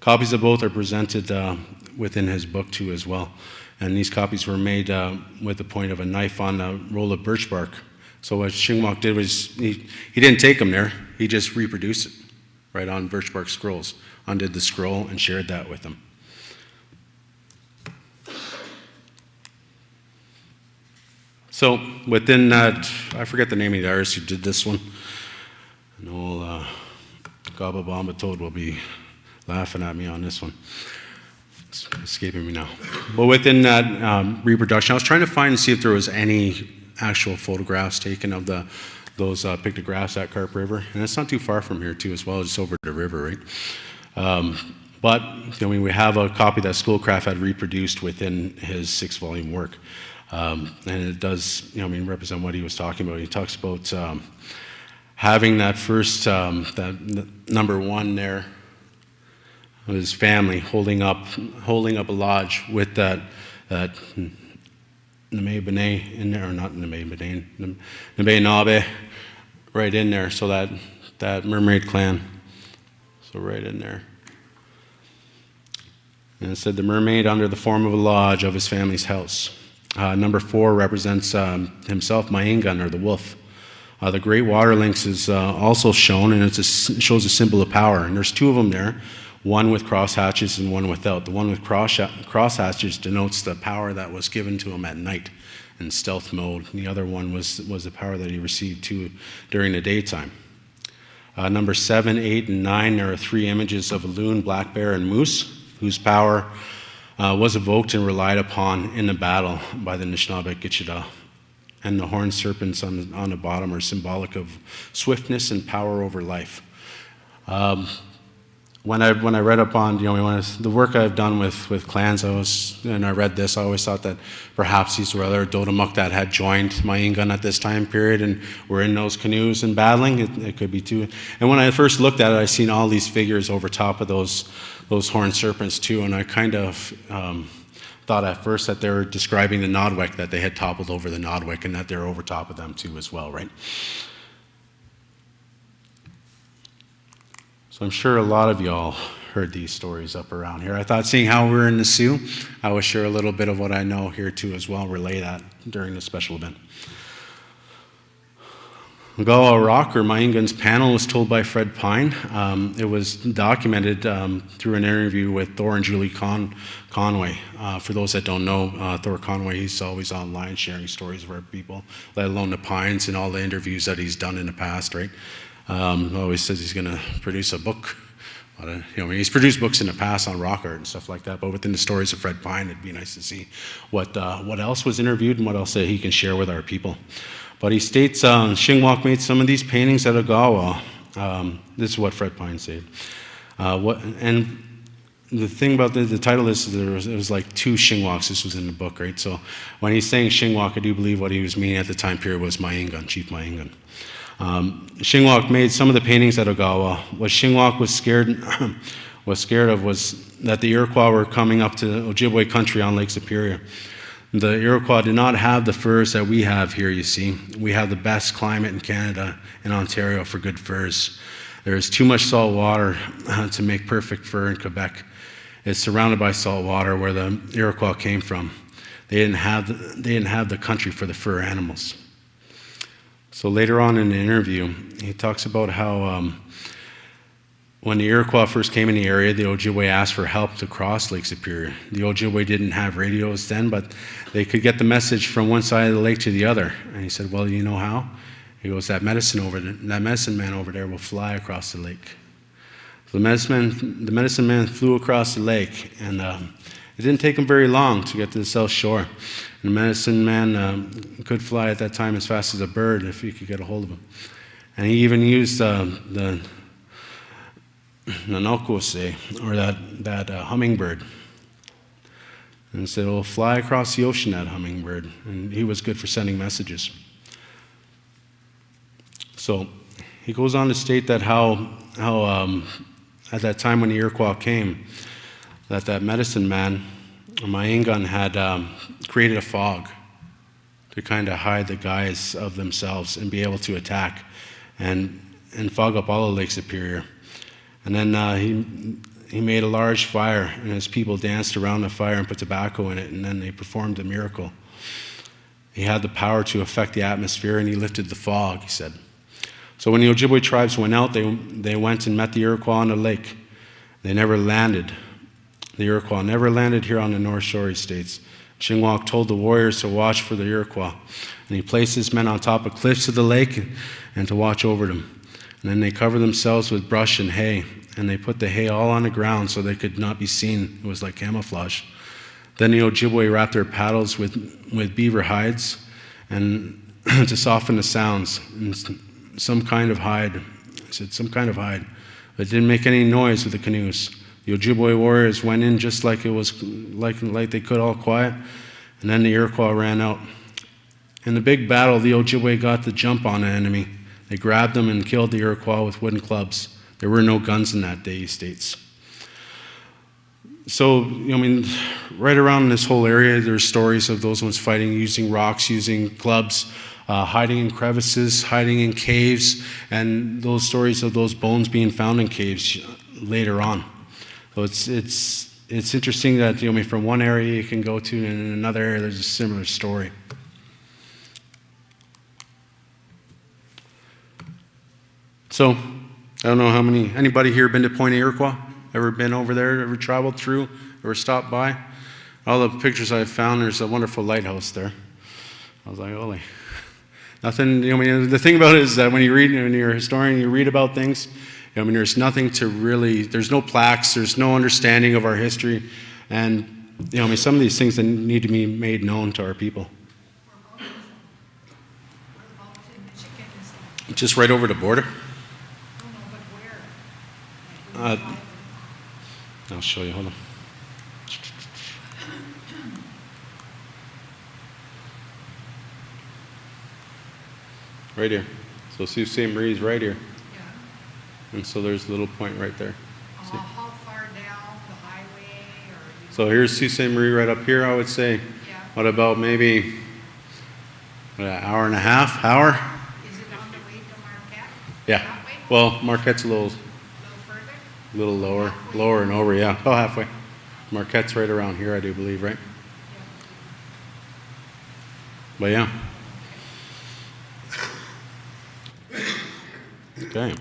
Copies of both are presented within his book too as well. And these copies were made with the point of a knife on a roll of birch bark. So what Shingwalk did was, he didn't take them there, he just reproduced it right on birch bark scrolls, undid the scroll and shared that with them. So within that, I forget the name of the artist who did this one. An old Gaba Bamba Toad will be laughing at me on this one. It's escaping me now. But within that reproduction, I was trying to find and see if there was any actual photographs taken of those pictographs at Carp River. And it's not too far from here too as well, just over the river, right? But we have a copy that Schoolcraft had reproduced within his 6-volume work. And it does, represent what he was talking about. He talks about having that first, that number 1 there, of his family holding up a lodge with that Name B'nai in there, or not Name B'nai, Name Nabe right in there. So that mermaid clan, so right in there. And it said the mermaid under the form of a lodge of his family's house. Number 4 represents himself, Maingan, or the wolf. The great water lynx is also shown, and it shows a symbol of power. And there's 2 of them there, one with cross hatches and one without. The one with cross hatches denotes the power that was given to him at night in stealth mode. And the other one was the power that he received too during the daytime. Number 7, 8, and 9, there are 3 images of a loon, black bear, and moose, whose power was evoked and relied upon in the battle by the Anishinaabe Gitchada. And the horned serpents on the bottom are symbolic of swiftness and power over life. when I read up on, the work I've done with clans, and I read this, I always thought that perhaps these were other Dodomuk that had joined Mayingun at this time period and were in those canoes and battling. It could be too. And when I first looked at it, I seen all these figures over top of those horned serpents too, and I kind of thought at first that they were describing the Nodwek, that they had toppled over the Nodwek and that they're over top of them too as well, right? So I'm sure a lot of y'all heard these stories up around here. I thought, seeing how we're in the Sioux, I would share a little bit of what I know here too as well, relay that during the special event. Ogawa Rock, or Mayingun's panel, was told by Fred Pine. It was documented through an interview with Thor and Julie Conway. For those that don't know, Thor Conway, he's always online sharing stories of our people, let alone the Pines and all the interviews that he's done in the past, right? Always says he's going to produce a book. He's produced books in the past on rock art and stuff like that, but within the stories of Fred Pine, it'd be nice to see what else was interviewed and what else that he can share with our people. But he states Shingwak made some of these paintings at Ogawa. This is what Fred Pine said. And the thing about the title is it was like two Shingwaks. This was in the book, right? So when he's saying Shingwak, I do believe what he was meaning at the time period was Mayingun, Chief Mayingun. Shingwak made some of the paintings at Ogawa. What Shingwak was scared of was that the Iroquois were coming up to Ojibwe country on Lake Superior. The Iroquois did not have the furs that we have here, you see. We have the best climate in Canada and Ontario for good furs. There is too much salt water to make perfect fur in Quebec. It's surrounded by salt water where the Iroquois came from. They didn't have the country for the fur animals. So later on in the interview, he talks about how when the Iroquois first came in the area, the Ojibwe asked for help to cross Lake Superior. The Ojibwe didn't have radios then, but they could get the message from one side of the lake to the other. And he said, well, you know how? He goes, that medicine man over there will fly across the lake. So the medicine man flew across the lake, and it didn't take him very long to get to the south shore. And the medicine man could fly at that time as fast as a bird if he could get a hold of him. And he even used the nanokose, or that hummingbird. And said, "Well, fly across the ocean, that hummingbird." And he was good for sending messages. So he goes on to state that how at that time when the Iroquois came, that medicine man, Mayingun, had created a fog to kind of hide the guise of themselves and be able to attack and fog up all of Lake Superior. And then he made a large fire, and his people danced around the fire and put tobacco in it, and then they performed a miracle. He had the power to affect the atmosphere, and he lifted the fog, he said. So when the Ojibwe tribes went out, they went and met the Iroquois on the lake. They never landed. The Iroquois never landed here on the North Shore, he states. Shingwak told the warriors to watch for the Iroquois, and he placed his men on top of cliffs of the lake and to watch over them. And then they covered themselves with brush and hay, and they put the hay all on the ground so they could not be seen. It was like camouflage. Then the Ojibwe wrapped their paddles with beaver hides and to soften the sounds, and some kind of hide. I said, some kind of hide. But it didn't make any noise with the canoes. The Ojibwe warriors went in just like it was like they could, all quiet, and then the Iroquois ran out. In the big battle, the Ojibwe got the jump on the enemy. They grabbed them and killed the Iroquois with wooden clubs. There were no guns in that day, he states. So, right around this whole area, there's stories of those ones fighting, using rocks, using clubs, hiding in crevices, hiding in caves, and those stories of those bones being found in caves later on. So it's interesting that from one area you can go to, and in another area there's a similar story. So, I don't know anybody here been to Point Iroquois? Ever been over there, ever traveled through, ever stopped by? All the pictures I've found, there's a wonderful lighthouse there. I was like, holy. Nothing, the thing about it is that when you're a historian, you read about things, there's nothing to really, there's no plaques, there's no understanding of our history, and, some of these things that need to be made known to our people. Just right over the border. I'll show you. Hold on. Right here. So Sault Ste. Marie is right here. Yeah. And so there's a little point right there. See? How far down the highway or? So here's Sault Ste. Marie right up here, I would say. Yeah. What about maybe an hour and a half, hour? Is it on the way to Marquette? Yeah. That way? Well, Marquette's a A little further? little lower and over, yeah. About halfway. Marquette's right around here, I do believe, right? But yeah. Okay.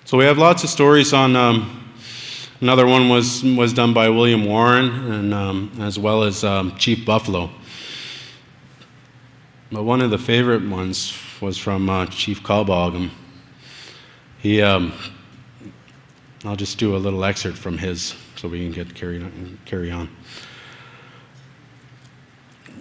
So we have lots of stories on. Another one was done by William Warren, and as well as Chief Buffalo. But one of the favorite ones was from Chief Caldwell. He, I'll just do a little excerpt from his, so we can carry on.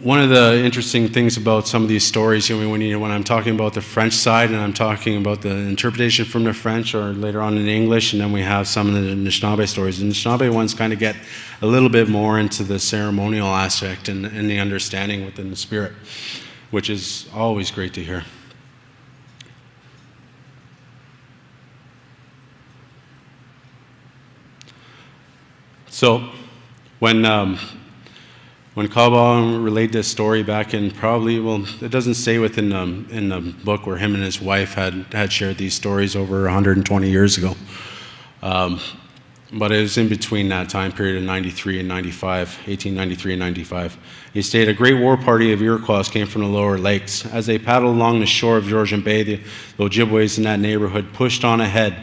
One of the interesting things about some of these stories, when I'm talking about the French side and I'm talking about the interpretation from the French or later on in English, and then we have some of the Anishinaabe stories. The Anishinaabe ones kind of get a little bit more into the ceremonial aspect and the understanding within the spirit, which is always great to hear. So, when Caldwell relayed this story back in it doesn't say within in the book where him and his wife had shared these stories over 120 years ago. But it was in between that time period of 93 and 95, 1893 and 95. He stated, a great war party of Iroquois came from the lower lakes. As they paddled along the shore of Georgian Bay, the Ojibways in that neighborhood pushed on ahead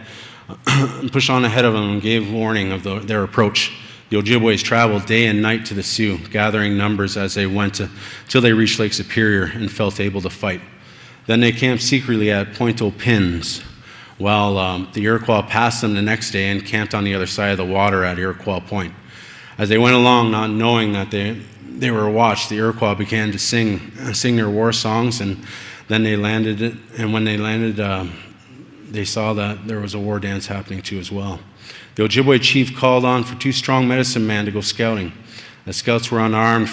of them and gave warning of their approach. The Ojibways traveled day and night to the Sioux, gathering numbers as they went till they reached Lake Superior and felt able to fight. Then they camped secretly at Point aux Pins, while the Iroquois passed them the next day and camped on the other side of the water at Iroquois Point. As they went along, not knowing that they were watched, the Iroquois began to sing their war songs, and then they landed. And when they landed, they saw that there was a war dance happening too as well. The Ojibwe chief called on for 2 strong medicine men to go scouting. The scouts were unarmed,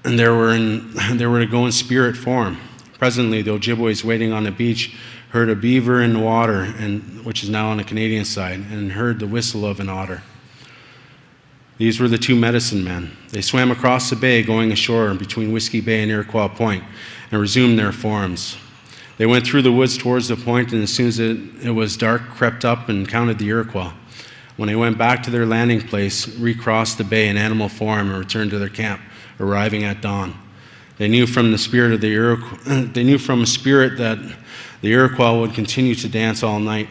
and they were to go in spirit form. Presently, the Ojibways waiting on the beach heard a beaver in the water, which is now on the Canadian side, and heard the whistle of an otter. These were the 2 medicine men. They swam across the bay, going ashore between Whiskey Bay and Iroquois Point, and resumed their forms. They went through the woods towards the point, and as soon as it was dark, crept up and counted the Iroquois. When they went back to their landing place, recrossed the bay in animal form and returned to their camp, arriving at dawn. They knew from a spirit that the Iroquois would continue to dance all night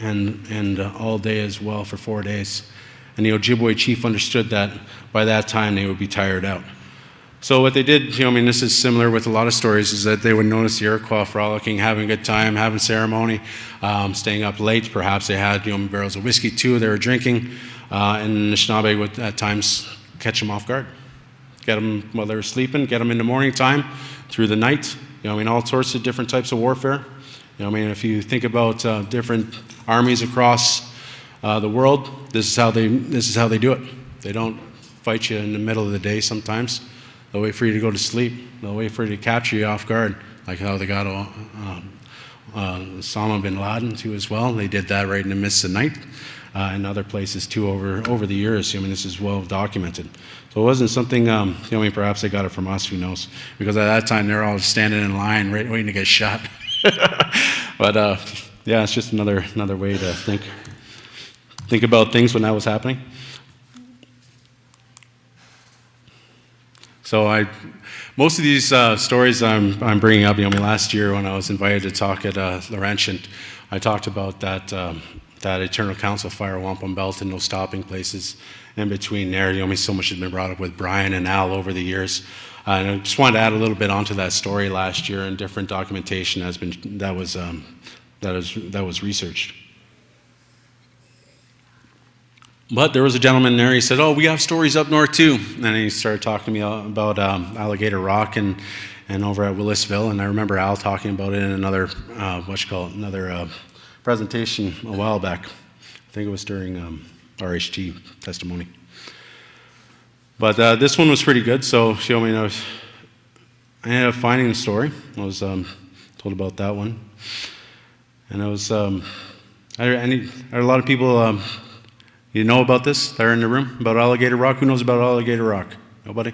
and all day as well for 4 days. And the Ojibwe chief understood that by that time they would be tired out. So what they did, this is similar with a lot of stories, is that they would notice the Iroquois frolicking, having a good time, having ceremony, staying up late. Perhaps they had barrels of whiskey too they were drinking, and the Anishinaabe would at times catch them off guard. Get them while they were sleeping, get them in the morning time, through the night. All sorts of different types of warfare. If you think about different armies across the world, this is how they do it. They don't fight you in the middle of the day sometimes. They'll wait for you to go to sleep. They'll wait for you to capture you off guard, like how they got Osama bin Laden too as well. They did that right in the midst of the night, and other places too over the years. This is well documented. So it wasn't something, perhaps they got it from us, who knows? Because at that time they're all standing in line, waiting to get shot. But yeah, it's just another way to think about things when that was happening. So most of these stories I'm bringing up, last year when I was invited to talk at Laurentian, I talked about that Eternal Council Fire Wampum Belt and those stopping places in between there. So much has been brought up with Brian and Al over the years. And I just wanted to add a little bit onto that story last year, and different documentation that was researched. But there was a gentleman there. He said, "Oh, we have stories up north too." And then he started talking to me about Alligator Rock and presentation a while back. I think it was during RHT testimony. But this one was pretty good, so I ended up finding the story. I was told about that one. And it was, are a lot of people, you know about this that are in the room, about Alligator Rock? Who knows about Alligator Rock? Nobody?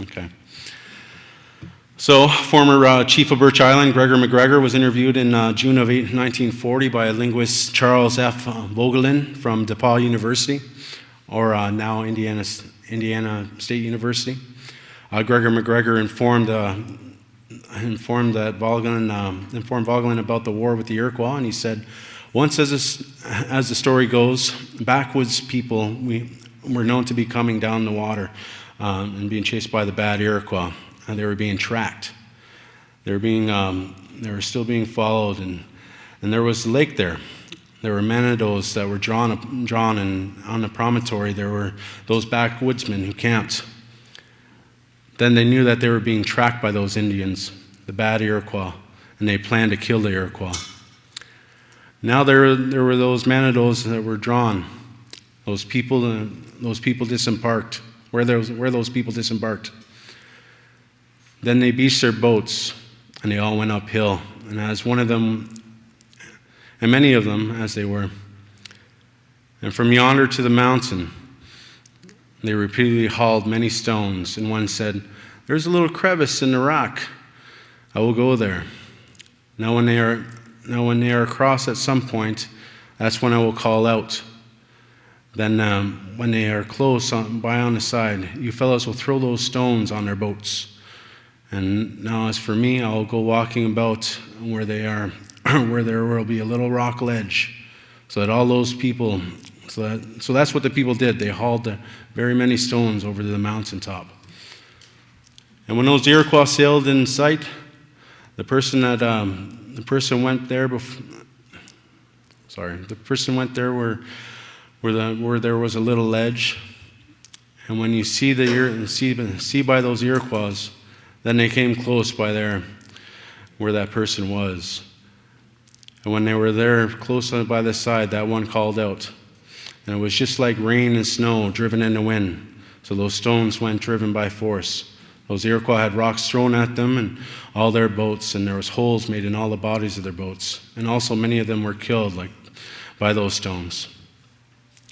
Okay. So, former chief of Birch Island, Gregor McGregor, was interviewed in June of 1940 by linguist Charles F. Vogelin from DePaul University, or now Indiana State University. Gregor McGregor informed Vogelin about the war with the Iroquois, and he said, once, as the story goes, backwoods people were known to be coming down the water and being chased by the bad Iroquois. And they were being tracked. They were still being followed, and there was a lake there. There were manados that were drawn, and on the promontory there were those backwoodsmen who camped. Then they knew that they were being tracked by those Indians, the bad Iroquois, and they planned to kill the Iroquois. Now there were those manados that were drawn. Those people disembarked. Where those people disembarked. Then they beached their boats, and they all went uphill. And as one of them, and many of them as they were, and from yonder to the mountain, they repeatedly hauled many stones. And one said, "There's a little crevice in the rock. I will go there. Now when they are across at some point, that's when I will call out. Then when they are close by on the side, you fellows will throw those stones on their boats. And now as for me, I'll go walking about where they are, where there will be a little rock ledge, so that all those people, so that's what the people did. They hauled very many stones over to the mountaintop. And when those Iroquois sailed in sight, the person went there where there was a little ledge. And when you see by those Iroquois, then they came close by there where that person was. And when they were there close by the side, that one called out. And it was just like rain and snow driven in the wind. So those stones went driven by force. Those Iroquois had rocks thrown at them and all their boats, and there was holes made in all the bodies of their boats. And also many of them were killed by those stones.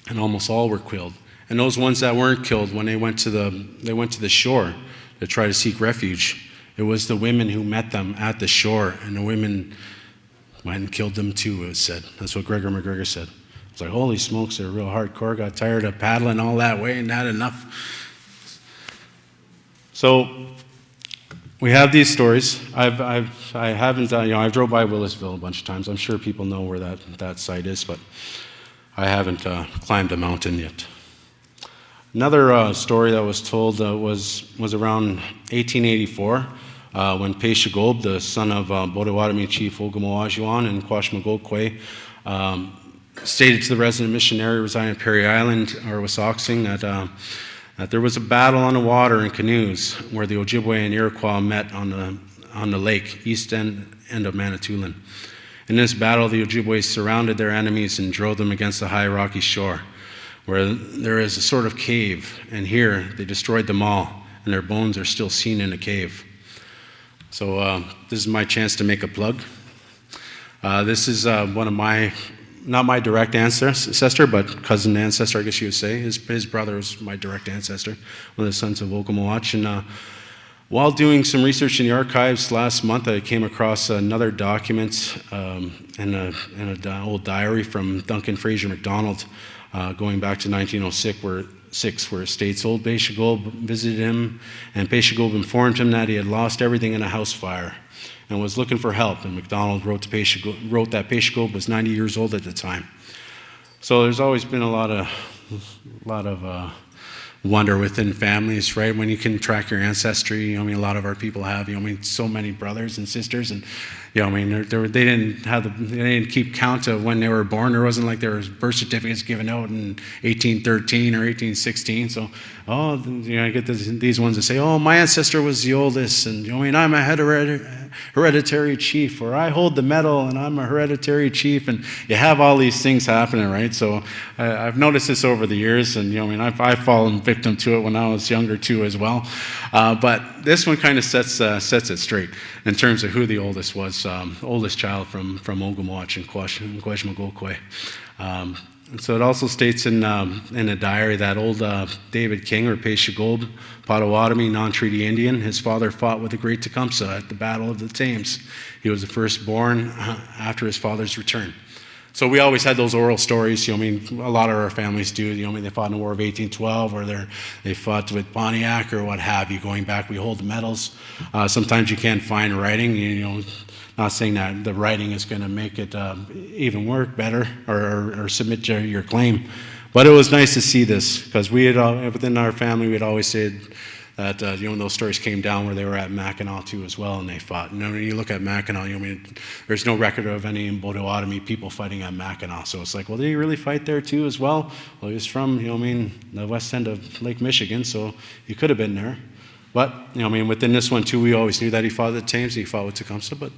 And almost all were killed. And those ones that weren't killed, when they went to the shore to try to seek refuge, it was the women who met them at the shore, and the women went and killed them too, it was said. That's what Gregor McGregor said. It's like, holy smokes, they're real hardcore, got tired of paddling all that way and had enough. So we have these stories. I haven't, drove by Willisville a bunch of times. I'm sure people know where that site is, but I haven't climbed a mountain yet. Another story that was told was around 1884 when Peshagob, the son of Potawatomi Chief Ogamowajuan and Quashmagokwe, stated to the resident missionary residing at Perry Island, or Wissahickon, that there was a battle on the water in canoes where the Ojibwe and Iroquois met on the lake, east end of Manitoulin. In this battle, the Ojibwe surrounded their enemies and drove them against the high rocky shore, where there is a sort of cave, and here they destroyed them all, and their bones are still seen in the cave. So this is my chance to make a plug. This is one of my, not my direct ancestor, but cousin ancestor, I guess you would say. His brother was my direct ancestor, one of the sons of Okamawatch. And while doing some research in the archives last month, I came across another document in an old diary from Duncan Fraser MacDonald, going back to 1906, where it states old Peshagob visited him, and Peshagob informed him that he had lost everything in a house fire and was looking for help. And MacDonald wrote that Peshagob was 90 years old at the time. So there's always been a lot of wonder within families, right? When you can track your ancestry, a lot of our people have, so many brothers and sisters, and they didn't keep count of when they were born. There wasn't like there was birth certificates given out in 1813 or 1816. So, I get these ones that say, "Oh, my ancestor was the oldest," and I'm a hereditary chief, or I hold the medal and I'm a hereditary chief, and you have all these things happening, right? So I've noticed this over the years, and I've fallen victim to it when I was younger too as well. But this one kind of sets it straight in terms of who the oldest was, oldest child from Ogumwatch and Kwajimagokwe. And so it also states in a diary that old David King, or Peshagob, Potawatomi, non-treaty Indian, his father fought with the great Tecumseh at the Battle of the Thames. He was the firstborn after his father's return. So we always had those oral stories. A lot of our families do. They fought in the War of 1812, or they fought with Pontiac, or what have you. Going back, we hold the medals. Sometimes you can't find writing. Not saying that the writing is going to make it even work better or submit your claim, but it was nice to see this, because we had within our family we had always said that those stories came down where they were at Mackinac too as well, and they fought. And when you look at Mackinac, there's no record of any Potawatomi people fighting at Mackinac. So it's like, well, did he really fight there too as well? Well, he was from the west end of Lake Michigan, so he could have been there. But within this one too, we always knew that he fought at the Thames, he fought with Tecumseh. But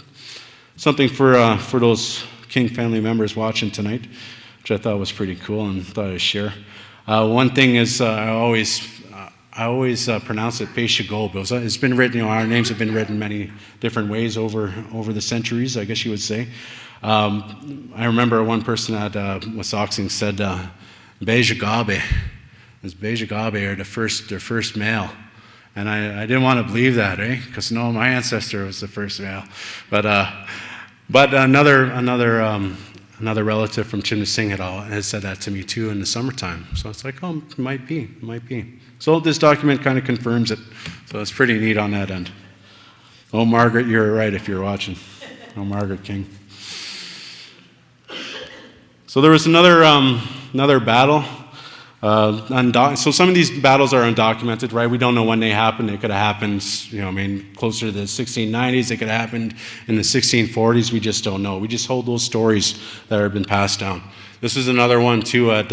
something for those King family members watching tonight, which I thought was pretty cool and thought I'd share. One thing is I always pronounce it Peshagob. It's been written. Our names have been written many different ways over the centuries, I guess you would say. I remember one person at Wasauksing said Bejagabe. It's Bejagabe, or their first male. And I didn't want to believe that, because no, my ancestor was the first male. But another relative from Chimnasing had said that to me too in the summertime. So it's like, oh, it might be. So this document kind of confirms it. So it's pretty neat on that end. Oh, Margaret, you're right if you're watching. Oh, Margaret King. So there was another battle. So some of these battles are undocumented, right? We don't know when they happened. They could have happened, closer to the 1690s. They could have happened in the 1640s. We just don't know. We just hold those stories that have been passed down. This is another one too at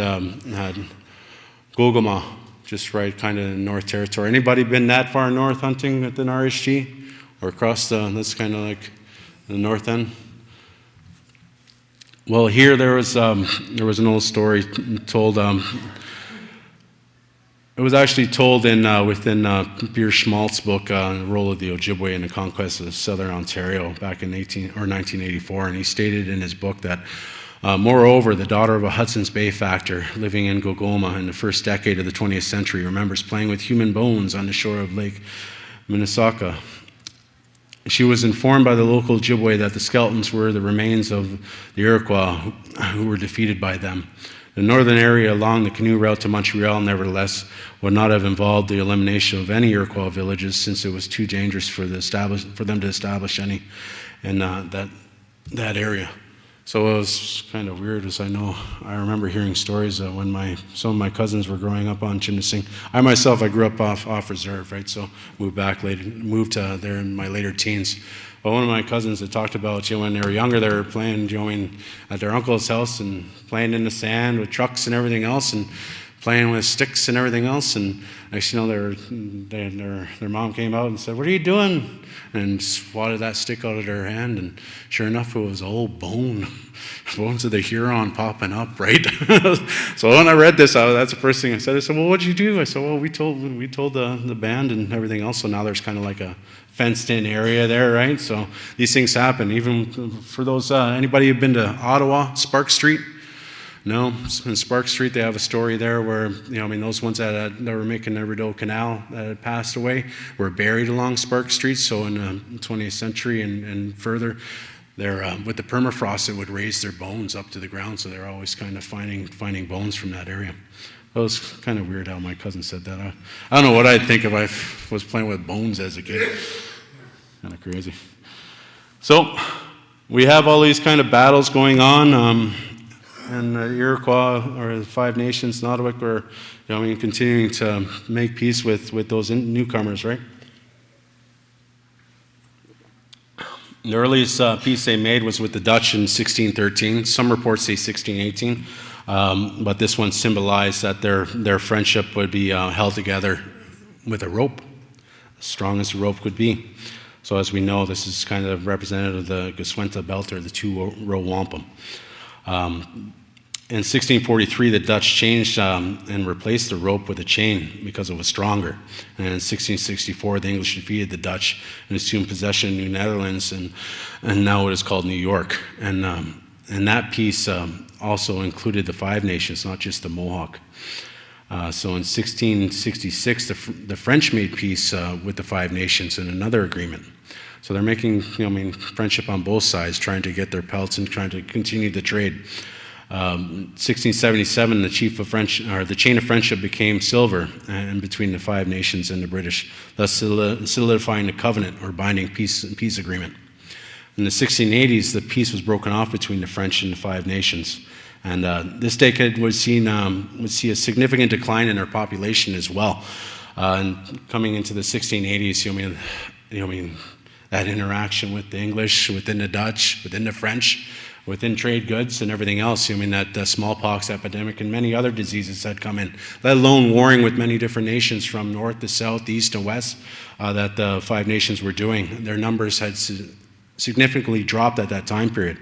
Gogama, just right kind of in the North Territory. Anybody been that far north hunting at the RSG, or across that's kind of like the north end? Well, here there was an old story told. It was actually told within Pierre Schmaltz's book, The Role of the Ojibwe in the Conquest of Southern Ontario back in 1984, and he stated in his book that, moreover, the daughter of a Hudson's Bay factor living in Gogoma in the first decade of the 20th century remembers playing with human bones on the shore of Lake Minnesota. She was informed by the local Ojibwe that the skeletons were the remains of the Iroquois who were defeated by them. The northern area along the canoe route to Montreal, nevertheless, would not have involved the elimination of any Iroquois villages, since it was too dangerous for them to establish any in that area. So it was kind of weird, as I remember hearing stories when some of my cousins were growing up on Chimnasing. I grew up off reserve, right? So moved there in my later teens. But one of my cousins had talked about, when they were younger, they were playing, at their uncle's house and playing in the sand with trucks and everything else, and playing with sticks and everything else. And next their mom came out and said, "What are you doing?" And swatted that stick out of their hand, and sure enough, it was old bones of the Huron popping up, right? So when I read this, that's the first thing I said. I said, "Well, what'd you do?" I said, "Well, we told the band and everything else. So now there's kind of like a fenced-in area there, right? So these things happen. Even for those anybody who've been to Ottawa, Spark Street. No, in Spark Street, they have a story there where, those ones that were making the Rideau Canal that had passed away were buried along Spark Street. So in the 20th century and further, with the permafrost, it would raise their bones up to the ground. So they're always kind of finding bones from that area. It was kind of weird how my cousin said that. I don't know what I'd think if I was playing with bones as a kid. Kind of crazy. So we have all these kind of battles going on. And the Iroquois, or the Five Nations, Nottawick, were, continuing to make peace with those newcomers, right? The earliest peace they made was with the Dutch in 1613. Some reports say 1618, but this one symbolized that their friendship would be held together with a rope, as strong as the rope could be. So as we know, this is kind of representative of the Goswenta belt, or the two-row wampum. In 1643, the Dutch changed and replaced the rope with a chain because it was stronger. And in 1664, the English defeated the Dutch and assumed possession of New Netherlands, and now it is called New York. And that peace also included the Five Nations, not just the Mohawk. So in 1666, the French made peace with the Five Nations in another agreement. So they're making, friendship on both sides, trying to get their pelts and trying to continue the trade. 1677, the chain of friendship became silver, and between the Five Nations and the British, thus solidifying the covenant or binding peace agreement. In the 1680s, the peace was broken off between the French and the Five Nations, and this decade would see a significant decline in their population as well. And coming into the 1680s, that interaction with the English, within the Dutch, within the French, within trade goods and everything else, that smallpox epidemic and many other diseases had come in, let alone warring with many different nations from north to south, east to west, that the Five Nations were doing. Their numbers had significantly dropped at that time period.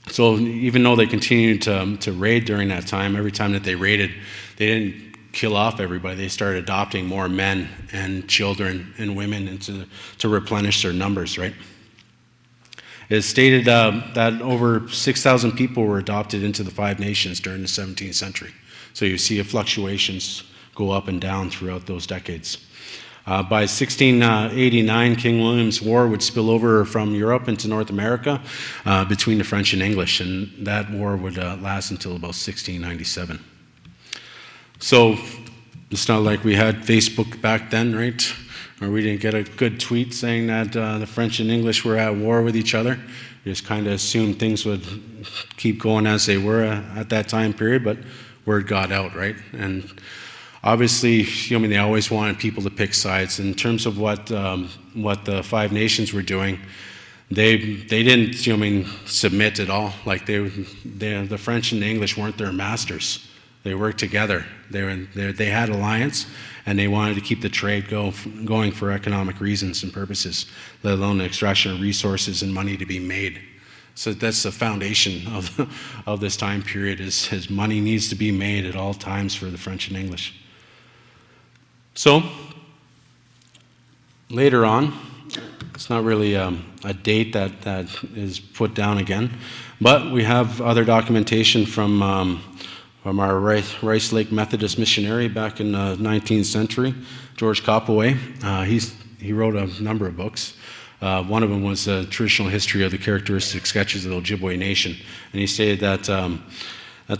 So even though they continued to raid during that time, every time that they raided, they didn't kill off everybody. They started adopting more men and children and women to replenish their numbers, right? It is stated that over 6,000 people were adopted into the Five Nations during the 17th century. So you see fluctuations go up and down throughout those decades. By 1689, King William's War would spill over from Europe into North America between the French and English, and that war would last until about 1697. So it's not like we had Facebook back then, right? Or we didn't get a good tweet saying that the French and English were at war with each other. We just kind of assumed things would keep going as they were at that time period, but word got out, right? And obviously, they always wanted people to pick sides. In terms of what the Five Nations were doing, they didn't, submit at all. Like the French and the English weren't their masters. They worked together. They had alliance, and they wanted to keep the trade going for economic reasons and purposes, let alone the extraction of resources and money to be made. So that's the foundation of this time period, is money needs to be made at all times for the French and English. So later on, it's not really a date that is put down again, but we have other documentation from our Rice Lake Methodist missionary back in the 19th century, George Coppaway. He wrote a number of books. One of them was a traditional history of the characteristic sketches of the Ojibwe Nation. And he stated that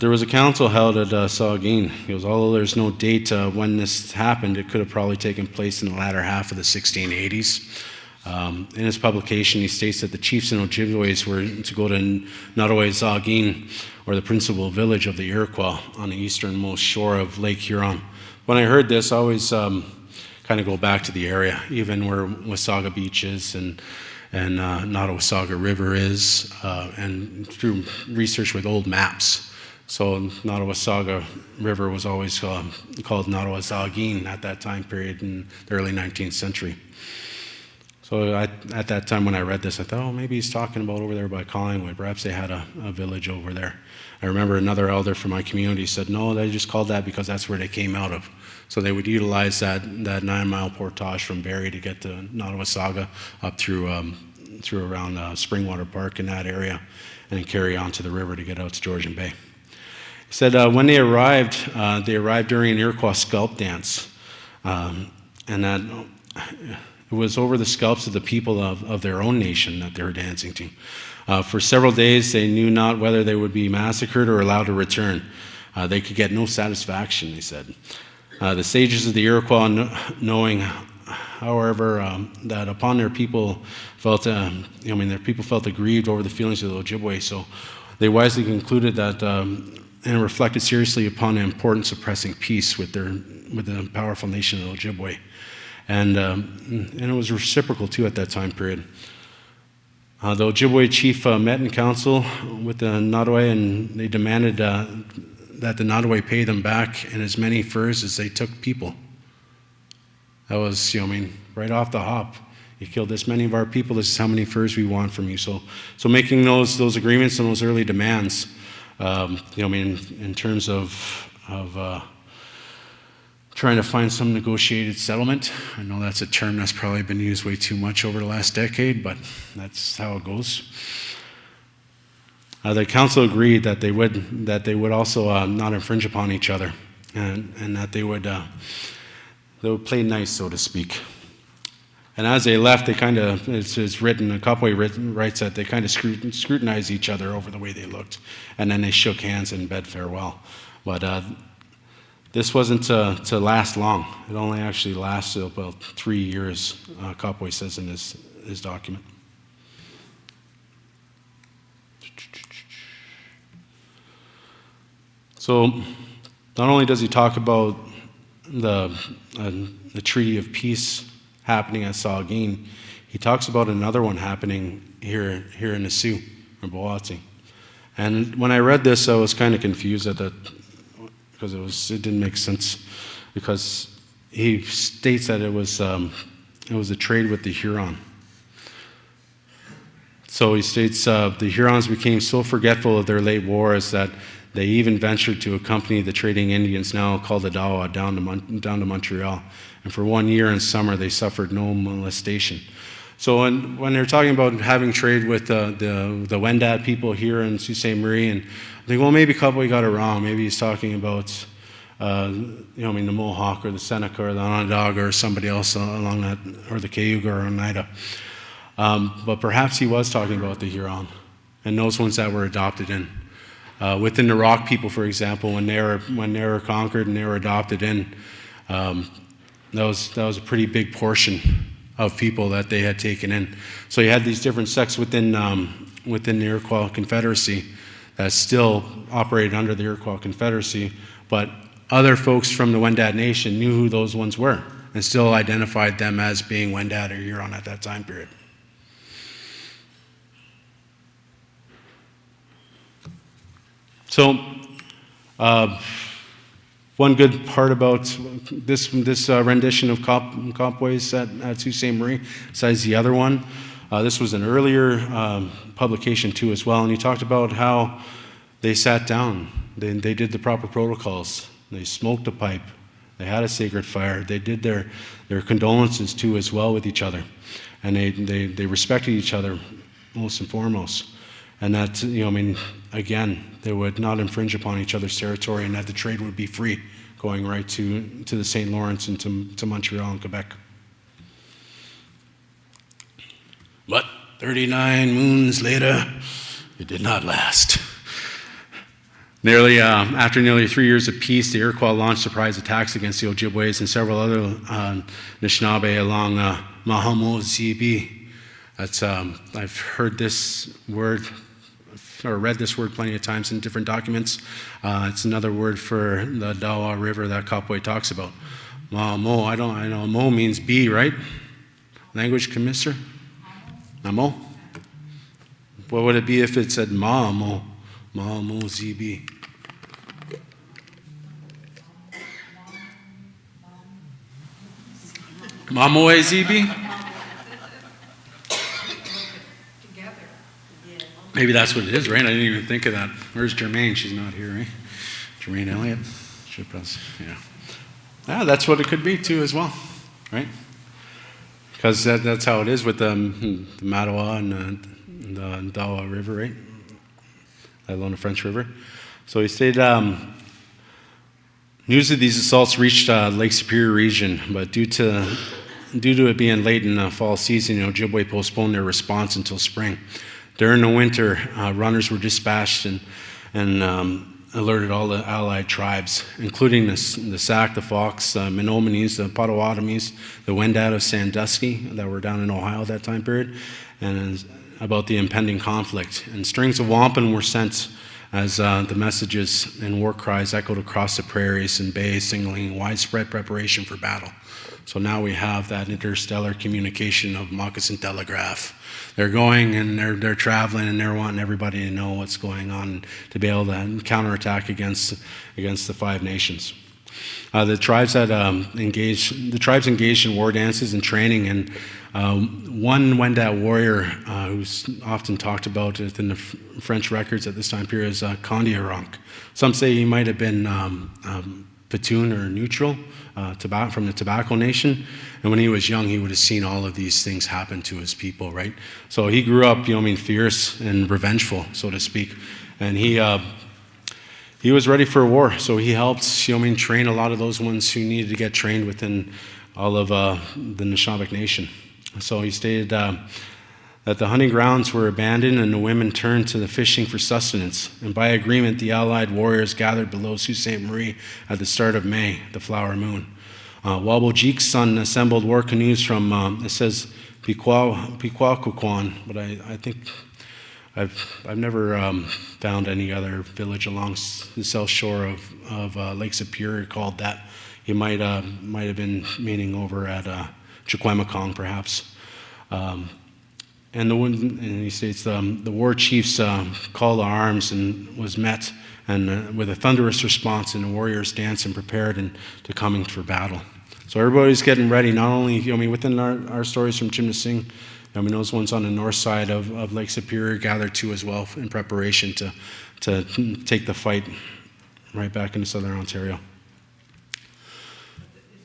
there was a council held at Saugeen. He goes, although there's no date when this happened, it could have probably taken place in the latter half of the 1680s. In his publication, he states that the chiefs and Ojibways were to go to Nottawa-Saugeen, or the principal village of the Iroquois on the easternmost shore of Lake Huron. When I heard this, I always kind of go back to the area, even where Wasaga Beach is and Nottawasaga River is, and through research with old maps. So Nottawasaga River was always called Nottawa-Saugeen at that time period in the early 19th century. So at that time when I read this, I thought, maybe he's talking about over there by Collingwood. Perhaps they had a village over there. I remember another elder from my community said, no, they just called that because that's where they came out of. So they would utilize that 9-mile portage from Barrie to get to Nottawasaga up through around Springwater Park in that area, and then carry on to the river to get out to Georgian Bay. He said when they arrived during an Iroquois scalp dance, and that it was over the scalps of the people of their own nation that they were dancing to. For several days, they knew not whether they would be massacred or allowed to return. They could get no satisfaction, they said. The sages of the Iroquois, knowing, however, that upon their people felt, their people felt aggrieved over the feelings of the Ojibwe, so they wisely concluded that, and reflected seriously upon the importance of pressing peace with the powerful nation of the Ojibwe. And it was reciprocal, too, at that time period. The Ojibwe chief met in council with the Nottoway, and they demanded that the Nottoway pay them back in as many furs as they took people. That was, right off the hop. You killed this many of our people, this is how many furs we want from you. So making those agreements and those early demands, in terms of trying to find some negotiated settlement. I know that's a term that's probably been used way too much over the last decade, but that's how it goes. The council agreed that they would also not infringe upon each other, and that they would play nice, so to speak. And as they left, they kind of, it's written, Copway writes that they kind of scrutinized each other over the way they looked, and then they shook hands and bid farewell. But this wasn't to last long. It only actually lasted about 3 years, Copway says in his document. So not only does he talk about the Treaty of Peace happening at Saugeen, he talks about another one happening here in the Sioux, or Boise. And when I read this, I was kind of confused at that, because it didn't make sense, because he states that it was a trade with the Huron. So he states the Hurons became so forgetful of their late wars that they even ventured to accompany the trading Indians, now called the Dawa, down to Montreal. And for 1 year in summer, they suffered no molestation. So when they're talking about having trade with the Wendat people here in Sault Ste. Marie, and I think, well, maybe Copway got it wrong. Maybe he's talking about, the Mohawk or the Seneca or the Onondaga or somebody else along that, or the Cayuga or Oneida. But perhaps he was talking about the Huron and those ones that were adopted in. Within the Rock people, for example, when they were conquered and they were adopted in, that was a pretty big portion of people that they had taken in. So you had these different sects within the Iroquois Confederacy that still operated under the Iroquois Confederacy, but other folks from the Wendat Nation knew who those ones were and still identified them as being Wendat or Huron at that time period. So, one good part about this rendition of Copway's at Sault Ste. Marie, besides the other one, this was an earlier publication too as well, and he talked about how they sat down, they did the proper protocols, they smoked a pipe, they had a sacred fire, they did their condolences too as well with each other, and they respected each other most and foremost. And that, again, they would not infringe upon each other's territory, and that the trade would be free, going right to the St. Lawrence and to Montreal and Quebec. But 39 moons later, it did not last. After nearly 3 years of peace, the Iroquois launched surprise attacks against the Ojibways and several other Anishinaabe along Mahamo Zibi. I've heard this word, or read this word plenty of times in different documents. It's another word for the Dawa River that Copway talks about. Mahamo, I know Mo means bee, right? Language commissioner? Namo? What would it be if it said Mahamo? Mahamo Zibi. Mamoe Zibi? Maybe that's what it is, right? I didn't even think of that. Where's Jermaine? She's not here, right? Jermaine Elliott. Yeah, that's what it could be too as well, right? Because that's how it is with the Mattawa and the Dawa River, right? Along the French River. So he stated, news of these assaults reached Lake Superior region, but due to it being late in the fall season, Ojibwe postponed their response until spring. During the winter, runners were dispatched and alerted all the allied tribes, including the Sac, the Fox, the Menominees, the Potawatomis, the Wendat of Sandusky that were down in Ohio at that time period, and about the impending conflict. And strings of wampum were sent as the messages and war cries echoed across the prairies and bays, signaling widespread preparation for battle. So now we have that interstellar communication of moccasin telegraph. They're going and they're traveling and they're wanting everybody to know what's going on to be able to counterattack against the Five Nations. The tribes engaged in war dances and training, and one Wendat warrior who's often talked about within the French records at this time period is Kondiaronk. Some say he might have been Petun or neutral from the Tobacco Nation, and when he was young, he would have seen all of these things happen to his people, right? So he grew up, fierce and revengeful, so to speak, and he was ready for a war. So he helped, train a lot of those ones who needed to get trained within all of the Nishnawbek Nation. So he stated that the hunting grounds were abandoned and the women turned to the fishing for sustenance. And by agreement, the allied warriors gathered below Sault Ste. Marie at the start of May, the flower moon. Wabojik's son assembled war canoes from, it says Pequawquan, but I think I've never found any other village along the south shore of Lake Superior called that. He might have been meaning over at Chuquemacong, perhaps. And he states the war chief's call to arms and was met and with a thunderous response, and the warriors danced and prepared to coming for battle. So everybody's getting ready. Not only within our stories from Chimnasing, those ones on the north side of Lake Superior gathered too as well in preparation to take the fight right back into southern Ontario.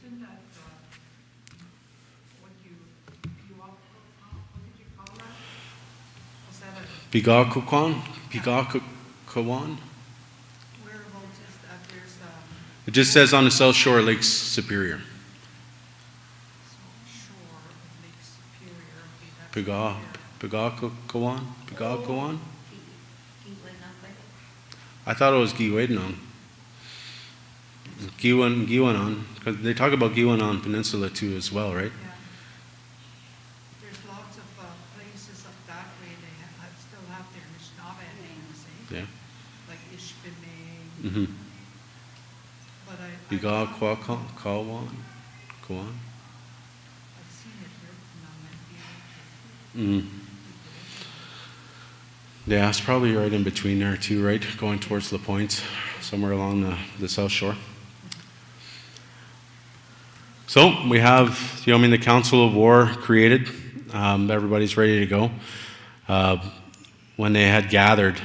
Isn't that what did you call that? Was that Pequawquan? Pequawquan? whereabouts is that? There's It just says on the south shore of Lake Superior. shore of Lake Superior. Okay, that's Pequawquan? Pequawquan? Kiwinapay. I thought it was Giwedanon. Giwanon, because they talk about Giwanon Peninsula too as well, right? Yeah. There's lots of places up that way they still have their Anishinaabe names, eh? Yeah. Like Ishpemay. Mm-hmm. But I Pequawquan? I've seen it written on my Mm-hmm. Yeah, it's probably right in between there too, right? Going towards La Pointe, somewhere along the south shore. So we have, the Council of War created. Everybody's ready to go. When they had gathered,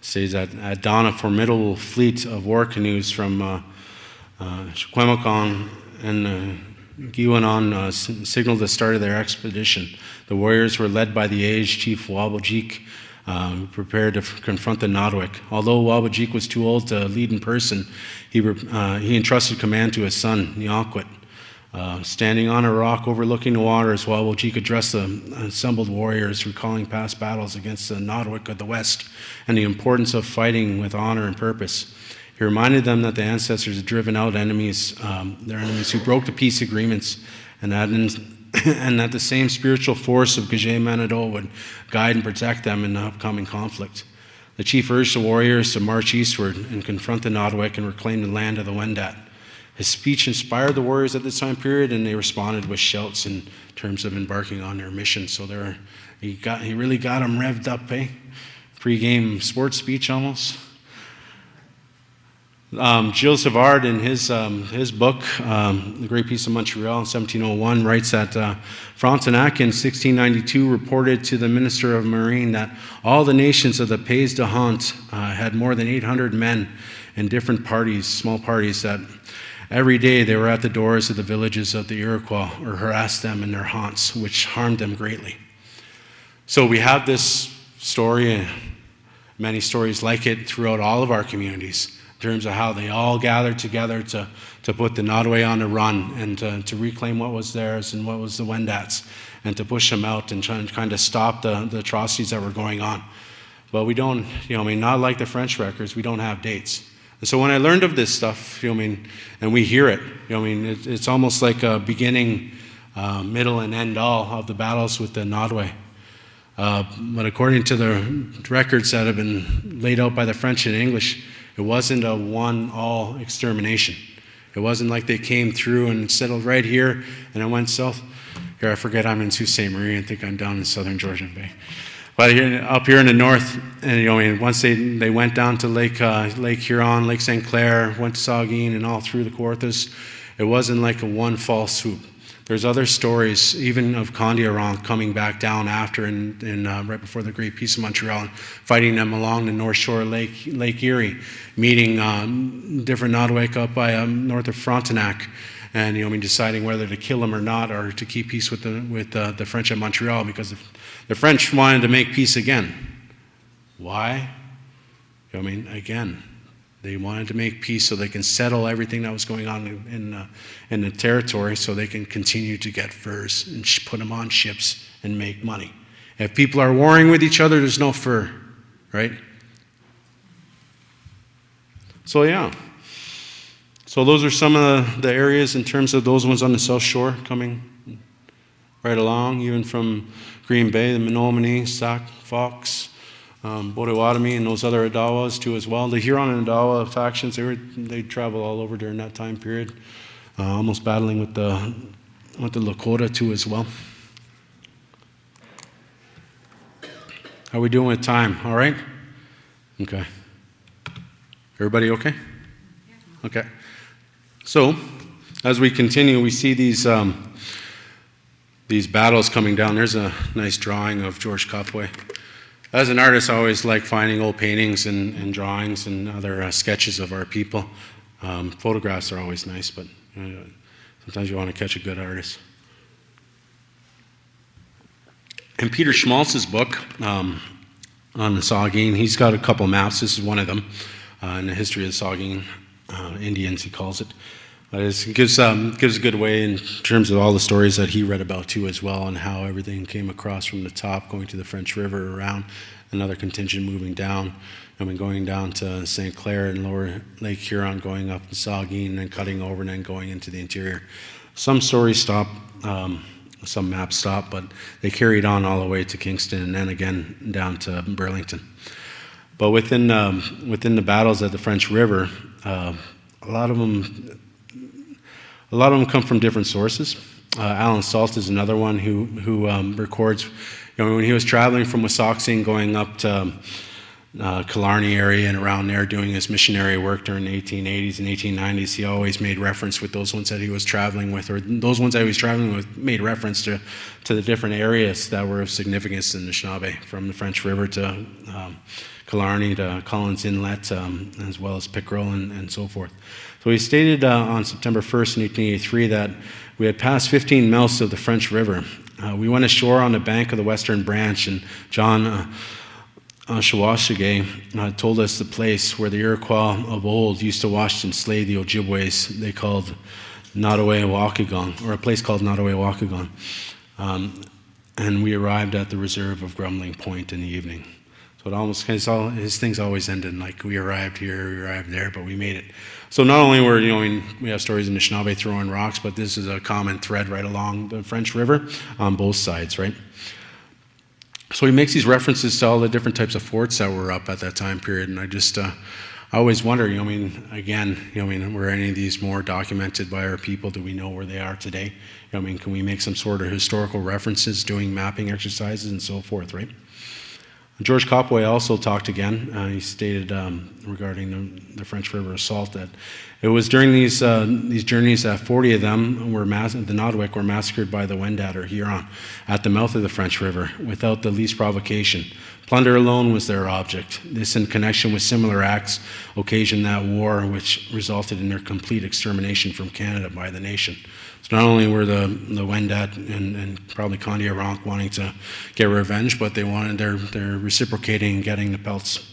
says that at dawn a formidable fleet of war canoes from Chuquemacong and Giwanon signaled the start of their expedition. The warriors were led by the aged Chief Wabojik, who prepared to confront the Nottowek. Although Wabojik was too old to lead in person, he entrusted command to his son, Niaquit. Standing on a rock overlooking the waters, Wabojik addressed the assembled warriors, recalling past battles against the Nottowek of the West and the importance of fighting with honor and purpose. He reminded them that the ancestors had driven out their enemies who broke the peace agreements, and that the same spiritual force of Gage Manado would guide and protect them in the upcoming conflict. The chief urged the warriors to march eastward and confront the Nottowek and reclaim the land of the Wendat. His speech inspired the warriors at this time period, and they responded with shouts in terms of embarking on their mission. So he really got them revved up, eh? Pre-game sports speech almost. Gilles Savard, in his book, The Great Peace of Montreal in 1701, writes that Frontenac in 1692 reported to the Minister of Marine that all the nations of the Pays de Haunt had more than 800 men in different parties, small parties, that every day they were at the doors of the villages of the Iroquois or harassed them in their haunts, which harmed them greatly. So we have this story and many stories like it throughout all of our communities, in terms of how they all gathered together to put the Nottoway on the run and to reclaim what was theirs and what was the Wendats, and to push them out and try and kind of stop the atrocities that were going on. But we don't, not like the French records, we don't have dates. And so when I learned of this stuff, and we hear it, it's almost like a beginning, middle, and end all of the battles with the Nottoway. But according to the records that have been laid out by the French and English, it wasn't a one-all extermination. It wasn't like they came through and settled right here and it went south. Here, I forget I'm in Sault Ste. Marie and think I'm down in southern Georgian Bay. But up here in the north, and I mean, once they went down to Lake Huron, Lake St. Clair, went to Saugeen, and all through the Kawarthas, it wasn't like a one fall swoop. There's other stories, even of Kondiaronk coming back down after, right before the Great Peace of Montreal, fighting them along the North Shore of Lake Erie, meeting different Nottawick up by north of Frontenac, and deciding whether to kill them or not, or to keep peace with the French at Montreal, because the French wanted to make peace again. Why? Again, they wanted to make peace so they can settle everything that was going on in the territory, so they can continue to get furs and put them on ships and make money. If people are warring with each other, there's no fur, right? So yeah. So those are some of the areas in terms of those ones on the South Shore coming right along, even from Green Bay, the Menominee, Sac, Fox, Potawatomi, and those other Odawas too as well. The Huron and Odawa factions, they travel all over during that time period, almost battling with the Lakota too as well. How are we doing with time? All right? Okay. Everybody okay? Okay. So, as we continue, we see these battles coming down. There's a nice drawing of George Copway. As an artist, I always like finding old paintings and drawings and other sketches of our people. Photographs are always nice, but sometimes you want to catch a good artist. In Peter Schmaltz's book on the Saugeen, he's got a couple maps. This is one of them in the history of the Saugeen Indians, he calls it. But it gives a good way in terms of all the stories that he read about too as well, and how everything came across from the top, going to the French River, around another contingent moving down, going down to St. Clair and lower Lake Huron, going up to Saugeen, and then cutting over and then going into the interior. Some stories stop, some maps stop, but they carried on all the way to Kingston and then again down to Burlington. But within the battles at the French River, a lot of them come from different sources. Alan Salt is another one who records, when he was traveling from Wissahickon going up to Killarney area and around there doing his missionary work during the 1880s and 1890s, he always made reference with those ones that he was traveling with, or those ones that he was traveling with made reference to the different areas that were of significance in the Anishinaabe, from the French River to Killarney to Collins Inlet, as well as Pickerel and so forth. So he stated on September 1st, in 1883, that we had passed 15 miles of the French River. We went ashore on the bank of the western branch, and John Shawashige told us the place where the Iroquois of old used to wash and slay the Ojibways. They called Nottoway-Wakigon, or a place called Nottoway-Wakigon. And we arrived at the reserve of Grumbling Point in the evening. So it almost, his things always ended like, we arrived here, we arrived there, but we made it. So not only were, we have stories in the Anishinaabe throwing rocks, but this is a common thread right along the French River on both sides, right? So he makes these references to all the different types of forts that were up at that time period, and I just, I always wonder, were any of these more documented by our people? Do we know where they are today? Can we make some sort of historical references, doing mapping exercises and so forth, right? George Copway also talked again. He stated regarding the French River assault that it was during these journeys that 40 of them the Nottawick were massacred by the Wendat or Huron at the mouth of the French River without the least provocation. Plunder alone was their object. This, in connection with similar acts, occasioned that war which resulted in their complete extermination from Canada by the nation. So not only were the Wendat and probably Kondiaronk wanting to get revenge, but they're reciprocating and getting the pelts.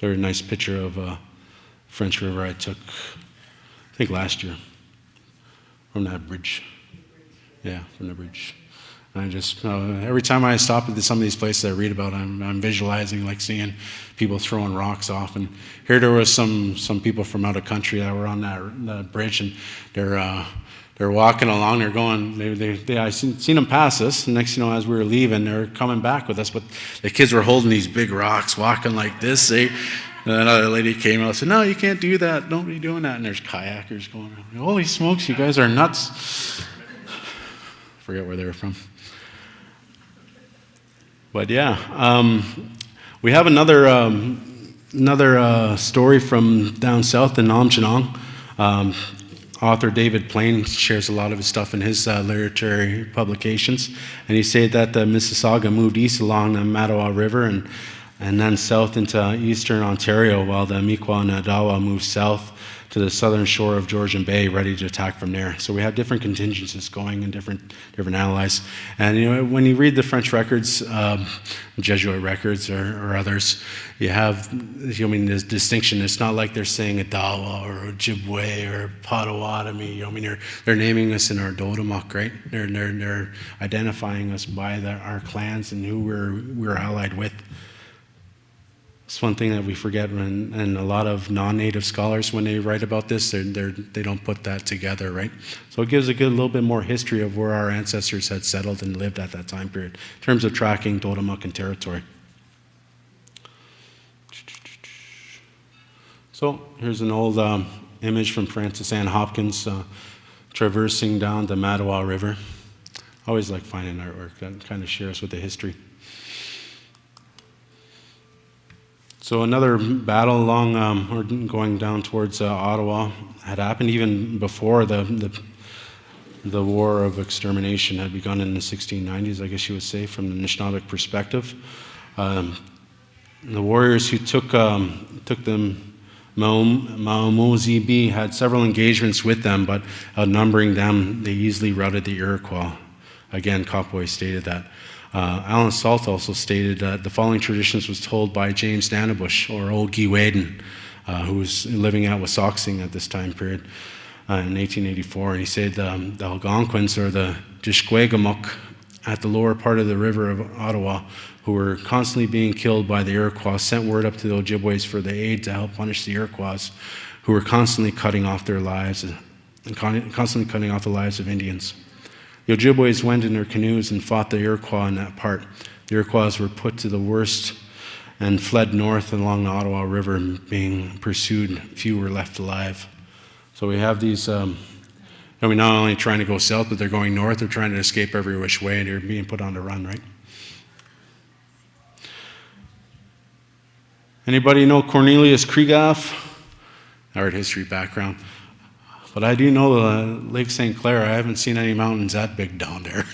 Very nice picture of French River I took, I think last year, from that bridge. Yeah, from the bridge. And I just, every time I stop at some of these places I read about, I'm visualizing, like seeing people throwing rocks off. And here there was some people from out of country that were on that bridge, and they're walking along. They're going. I seen them pass us. And next, as we were leaving, they're coming back with us. But the kids were holding these big rocks, walking like this. And another lady came out and said, "No, you can't do that. Don't be doing that." And there's kayakers going around. Holy smokes, you guys are nuts. forget where they were from. But yeah, we have another story from down south in Namjanong. Author David Plain shares a lot of his stuff in his literary publications, and he said that the Mississauga moved east along the Mattawa River and then south into eastern Ontario, while the Mi'kmaq and Odawa moved south to the southern shore of Georgian Bay, ready to attack from there. So we have different contingencies going and different allies. And you know, when you read the French records, Jesuit records or others, you have, I mean, this distinction. It's not like they're saying Odawa or Ojibwe or Potawatomi. You know, I mean, they're naming us in our Dodomuk, right? They're identifying us by our clans and who we're allied with. It's one thing that we forget, and a lot of non-native scholars, when they write about this, they don't put that together, right? So it gives a good little bit more history of where our ancestors had settled and lived at that time period, in terms of tracking Dodomuk and territory. So here's an old image from Francis Ann Hopkins traversing down the Mattawa River. I always like finding artwork that kind of shares with the history. So another battle along, or going down towards Ottawa, had happened even before the war of extermination had begun in the 1690s, I guess you would say, from the Anishinaabeg perspective. The warriors who took them, Maumozibi had several engagements with them, but outnumbering them, they easily routed the Iroquois. Again, Coppoy stated that. Alan Salt also stated that the following traditions was told by James Nanabush, or Old Giweden, who was living out with Wissahickon at this time period in 1884. And he said the Algonquins, or the Dishquegamuk, at the lower part of the river of Ottawa, who were constantly being killed by the Iroquois, sent word up to the Ojibways for the aid to help punish the Iroquois, who were constantly cutting off their lives and constantly cutting off the lives of Indians. The Ojibways went in their canoes and fought the Iroquois in that part. The Iroquois were put to the worst and fled north along the Ottawa River, being pursued. Few were left alive. So we have these, not only trying to go south, but they're going north. They're trying to escape every which way, and they're being put on the run, right? Anybody know Cornelius Krieghoff? Art history background. But I do know Lake St. Clair. I haven't seen any mountains that big down there.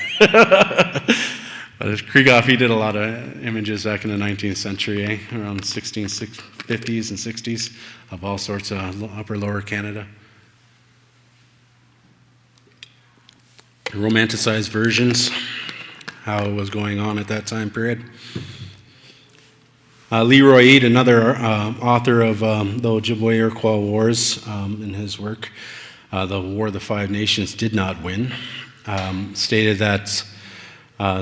But Krieghoff, he did a lot of images back in the 19th century, around 1650s and 60s, of all sorts of upper, lower Canada. Romanticized versions, how it was going on at that time period. Leroy Eade, another author of the Ojibwe-Iroquois Wars, in his work, The War of the Five Nations Did Not Win, stated that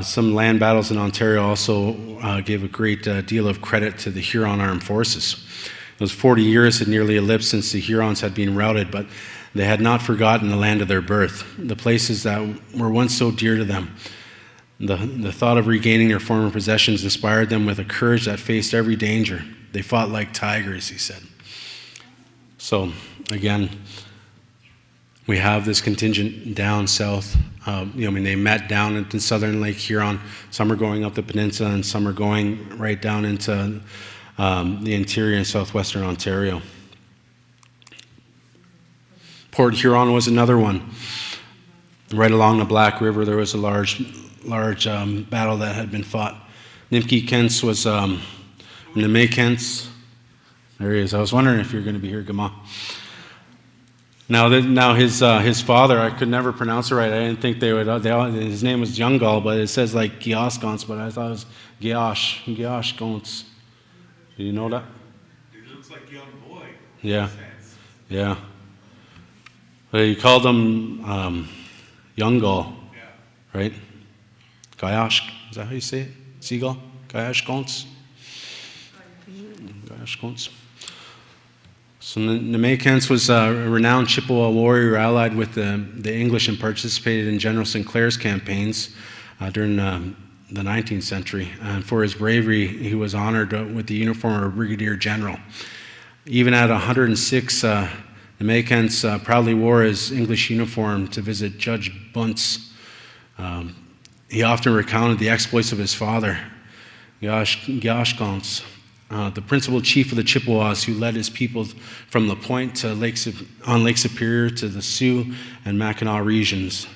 some land battles in Ontario also gave a great deal of credit to the Huron Armed Forces. Those 40 years had nearly elapsed since the Hurons had been routed, but they had not forgotten the land of their birth, the places that were once so dear to them. The thought of regaining their former possessions inspired them with a courage that faced every danger. They fought like tigers, he said. So, again, we have this contingent down south. They met down into southern Lake Huron. Some are going up the peninsula, and some are going right down into the interior and southwestern Ontario. Port Huron was another one. Right along the Black River, there was a large battle that had been fought. Nimki Kents was Neme Kents. There he is. I was wondering if you're going to be here, Gama. Now his father, I could never pronounce it right. I didn't think they would. His name was Jungal, but it says like Gioskons, but I thought it was Giosh Gons. Do you know that? It looks like young boy. Yeah. Yeah. But he called him Yungal, right? Gayash, is that how you say it? Seagull? Gayash Gons? Gayash Gons. So Nemekens was a renowned Chippewa warrior allied with the English and participated in General Sinclair's campaigns during the 19th century. And for his bravery, he was honored with the uniform of Brigadier General. Even at 106, Nemekens proudly wore his English uniform to visit Judge Bunce He often recounted the exploits of his father, Gashgons, the principal chief of the Chippewas, who led his people from La Pointe to on Lake Superior to the Sioux and Mackinac regions.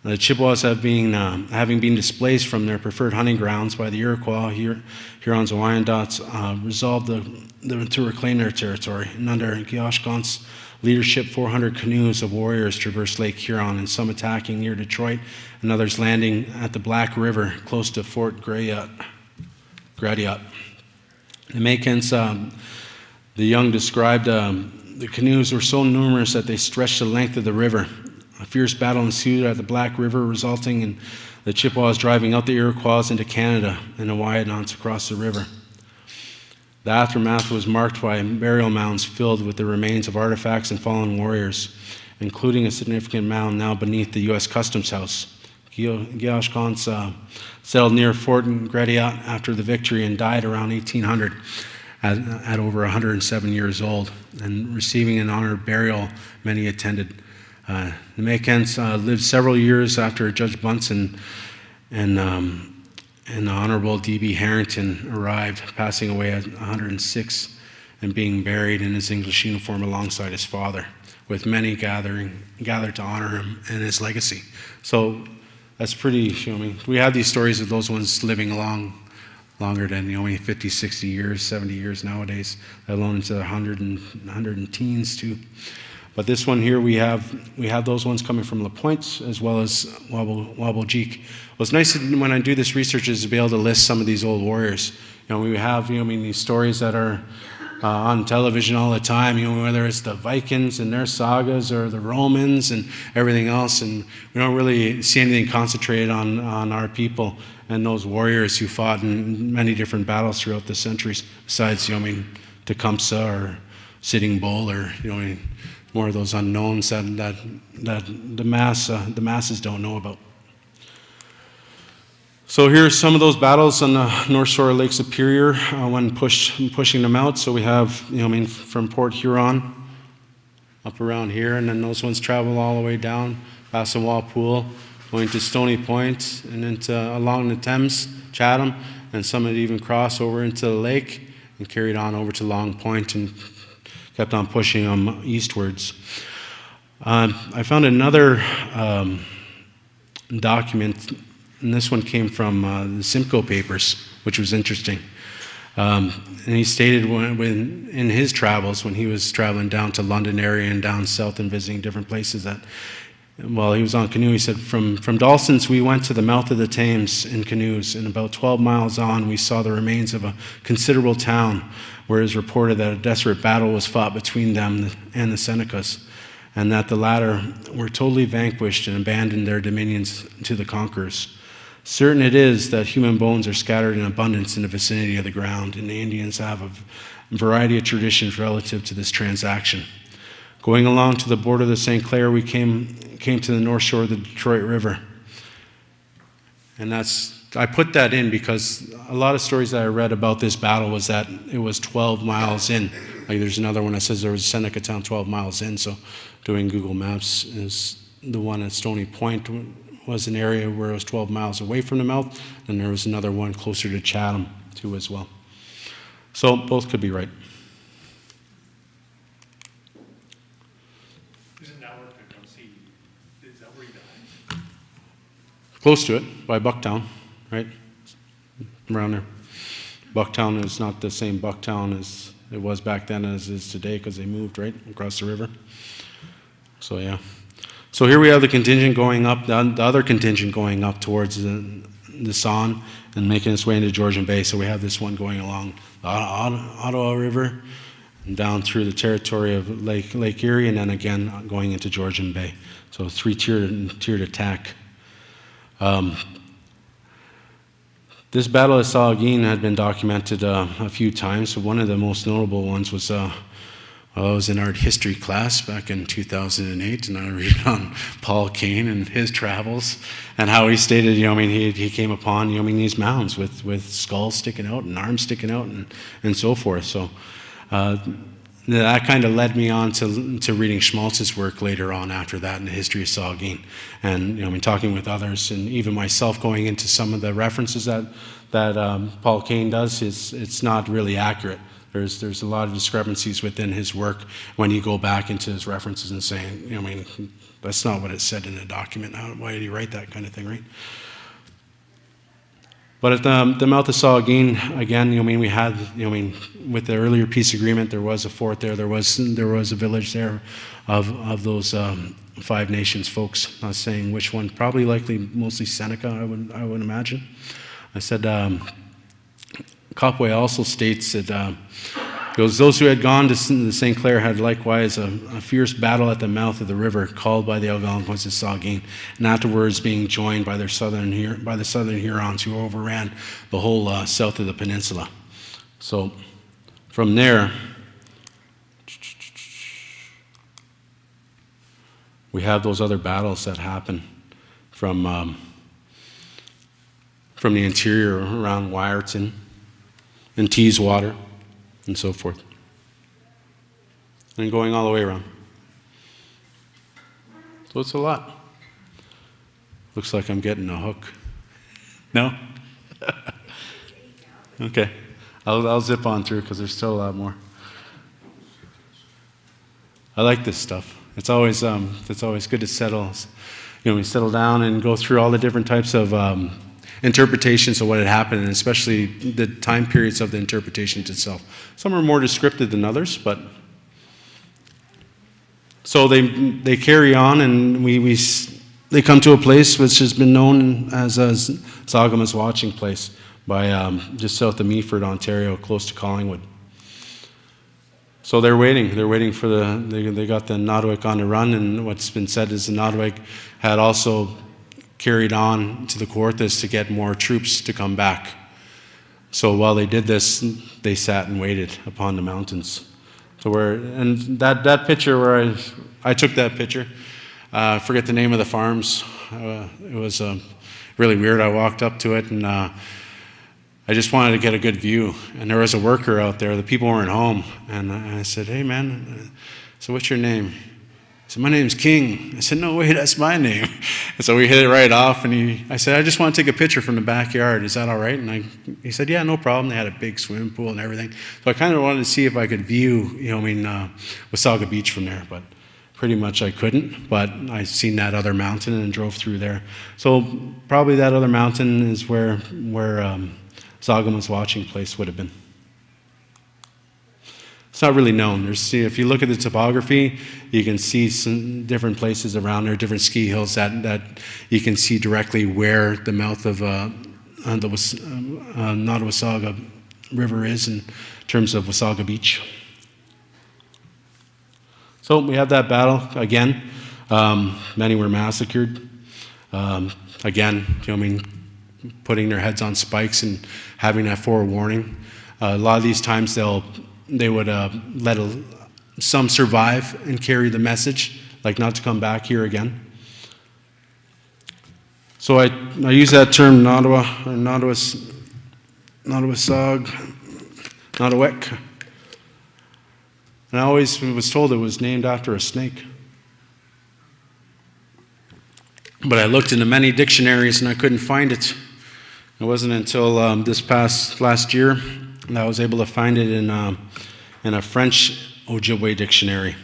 The Chippewas having been displaced from their preferred hunting grounds by the Iroquois, Hurons, and Wyandots, resolved to reclaim their territory. And under Gashgon's leadership, 400 canoes of warriors traversed Lake Huron, and some attacking near Detroit, and others landing at the Black River close to Fort Gratiot. The Maycans, the young described, the canoes were so numerous that they stretched the length of the river. A fierce battle ensued at the Black River, resulting in the Chippewas driving out the Iroquois into Canada and the Wyandots across the river. The aftermath was marked by burial mounds filled with the remains of artifacts and fallen warriors, including a significant mound now beneath the U.S. Customs House. Gashgons settled near Fort Gratiot after the victory and died around 1800 at over 107 years old, and receiving an honored burial many attended. The Maycans lived several years after Judge Bunsen and the Honorable D.B. Harrington arrived, passing away at 106 and being buried in his English uniform alongside his father, with many gathered to honor him and his legacy. So that's pretty, we have these stories of those ones living longer than 50, 60 years, 70 years nowadays, let alone into 100 and teens too. But this one here, we have those ones coming from La Pointe as well as Wabojeek. What's nice when I do this research is to be able to list some of these old warriors. We have these stories that are on television all the time. Whether it's the Vikings and their sagas or the Romans and everything else, and we don't really see anything concentrated on our people and those warriors who fought in many different battles throughout the centuries. Besides, Tecumseh or Sitting Bull or more of those unknowns that the masses don't know about. So here's some of those battles on the north shore of Lake Superior when pushing them out. So we have, from Port Huron up around here, and then those ones travel all the way down past the Walpole, going to Stony Point and into along the Thames, Chatham, and some had even crossed over into the lake and carried on over to Long Point and kept on pushing them eastwards. I found another document, and this one came from the Simcoe papers, which was interesting. And he stated when in his travels, when he was traveling down to London area and down south and visiting different places, that while he was on canoe, he said, from Dalston's we went to the mouth of the Thames in canoes, and about 12 miles on we saw the remains of a considerable town, where it is reported that a desperate battle was fought between them and the Senecas, and that the latter were totally vanquished and abandoned their dominions to the conquerors. Certain it is that human bones are scattered in abundance in the vicinity of the ground, and the Indians have a variety of traditions relative to this transaction. Going along to the border of the St. Clair, we came to the north shore of the Detroit River. And I put that in because a lot of stories that I read about this battle was that it was 12 miles in. Like there's another one that says there was Seneca Town 12 miles in, so doing Google Maps is the one at Stony Point was an area where it was 12 miles away from the mouth, and there was another one closer to Chatham too as well. So both could be right. Isn't that where Tecumseh, is that where he died? Close to it, by Bucktown, right? Around there. Bucktown is not the same Bucktown as it was back then as it is today because they moved, right, across the river. So, yeah. So here we have the contingent going up, the other contingent going up towards the Saone and making its way into Georgian Bay. So we have this one going along the Ottawa River and down through the territory of Lake Erie, and then again going into Georgian Bay. So tiered attack. This Battle of Saugeen had been documented a few times. So one of the most notable ones was I was in art history class back in 2008, and I read on Paul Kane and his travels and how he stated, he came upon, these mounds with skulls sticking out and arms sticking out and so forth. So that kind of led me on to reading Schmaltz's work later on after that in the history of Saugeen. And, I mean, talking with others and even myself going into some of the references that Paul Kane does, it's not really accurate. There's a lot of discrepancies within his work when you go back into his references and saying, I mean, that's not what it said in the document. Why did he write that kind of thing, right? But at the mouth of Saugeen, again, I mean, we had, with the earlier peace agreement, there was a fort there. There was a village there of those Five Nations folks. Not saying which one. Probably, likely, mostly Seneca. I would imagine. I said, Copway also states that those who had gone to St. Clair had likewise a fierce battle at the mouth of the river called by the Algonquins of Saugeen, and afterwards being joined by the southern Hurons who overran the whole south of the peninsula. So from there, we have those other battles that happen from the interior around Wyerton and Teeswater and so forth, and going all the way around. So it's a lot. Looks like I'm getting a hook. No? Okay. I'll zip on through because there's still a lot more. I like this stuff. It's always good to settle. We settle down and go through all the different types of interpretations of what had happened, and especially the time periods of the interpretations itself. Some are more descriptive than others, but so they carry on, and they come to a place which has been known as Saugamo's Watching Place by just south of Meaford, Ontario, close to Collingwood. So they're waiting. They're waiting for they got the Nottawick on the run, and what's been said is the Nottawick had also carried on to the Kawarthas to get more troops to come back. So while they did this, they sat and waited upon the mountains. So and that picture where I took that picture, I forget the name of the farms. It was really weird. I walked up to it and I just wanted to get a good view. And there was a worker out there. The people weren't home. And I said, "Hey man, so what's your name?" He said, "My name's King." I said, "No way, that's my name." And so we hit it right off, and I said, "I just want to take a picture from the backyard. Is that all right?" And he said, "Yeah, no problem." They had a big swimming pool and everything. So I kind of wanted to see if I could view, Wasaga Beach from there, but pretty much I couldn't. But I seen that other mountain and drove through there. So probably that other mountain is where Saugamo's Watching Place would have been. It's not really known. If you look at the topography, you can see some different places around there, different ski hills that you can see directly where the mouth of the Nottawasaga River is in terms of Wasaga Beach. So we have that battle again. Many were massacred. Again, putting their heads on spikes and having that forewarning. A lot of these times they would let some survive and carry the message, like not to come back here again. So I use that term Nottawa, or Nottawick. And I always was told it was named after a snake. But I looked into many dictionaries and I couldn't find it. It wasn't until last year that I was able to find it in a French Ojibwe dictionary.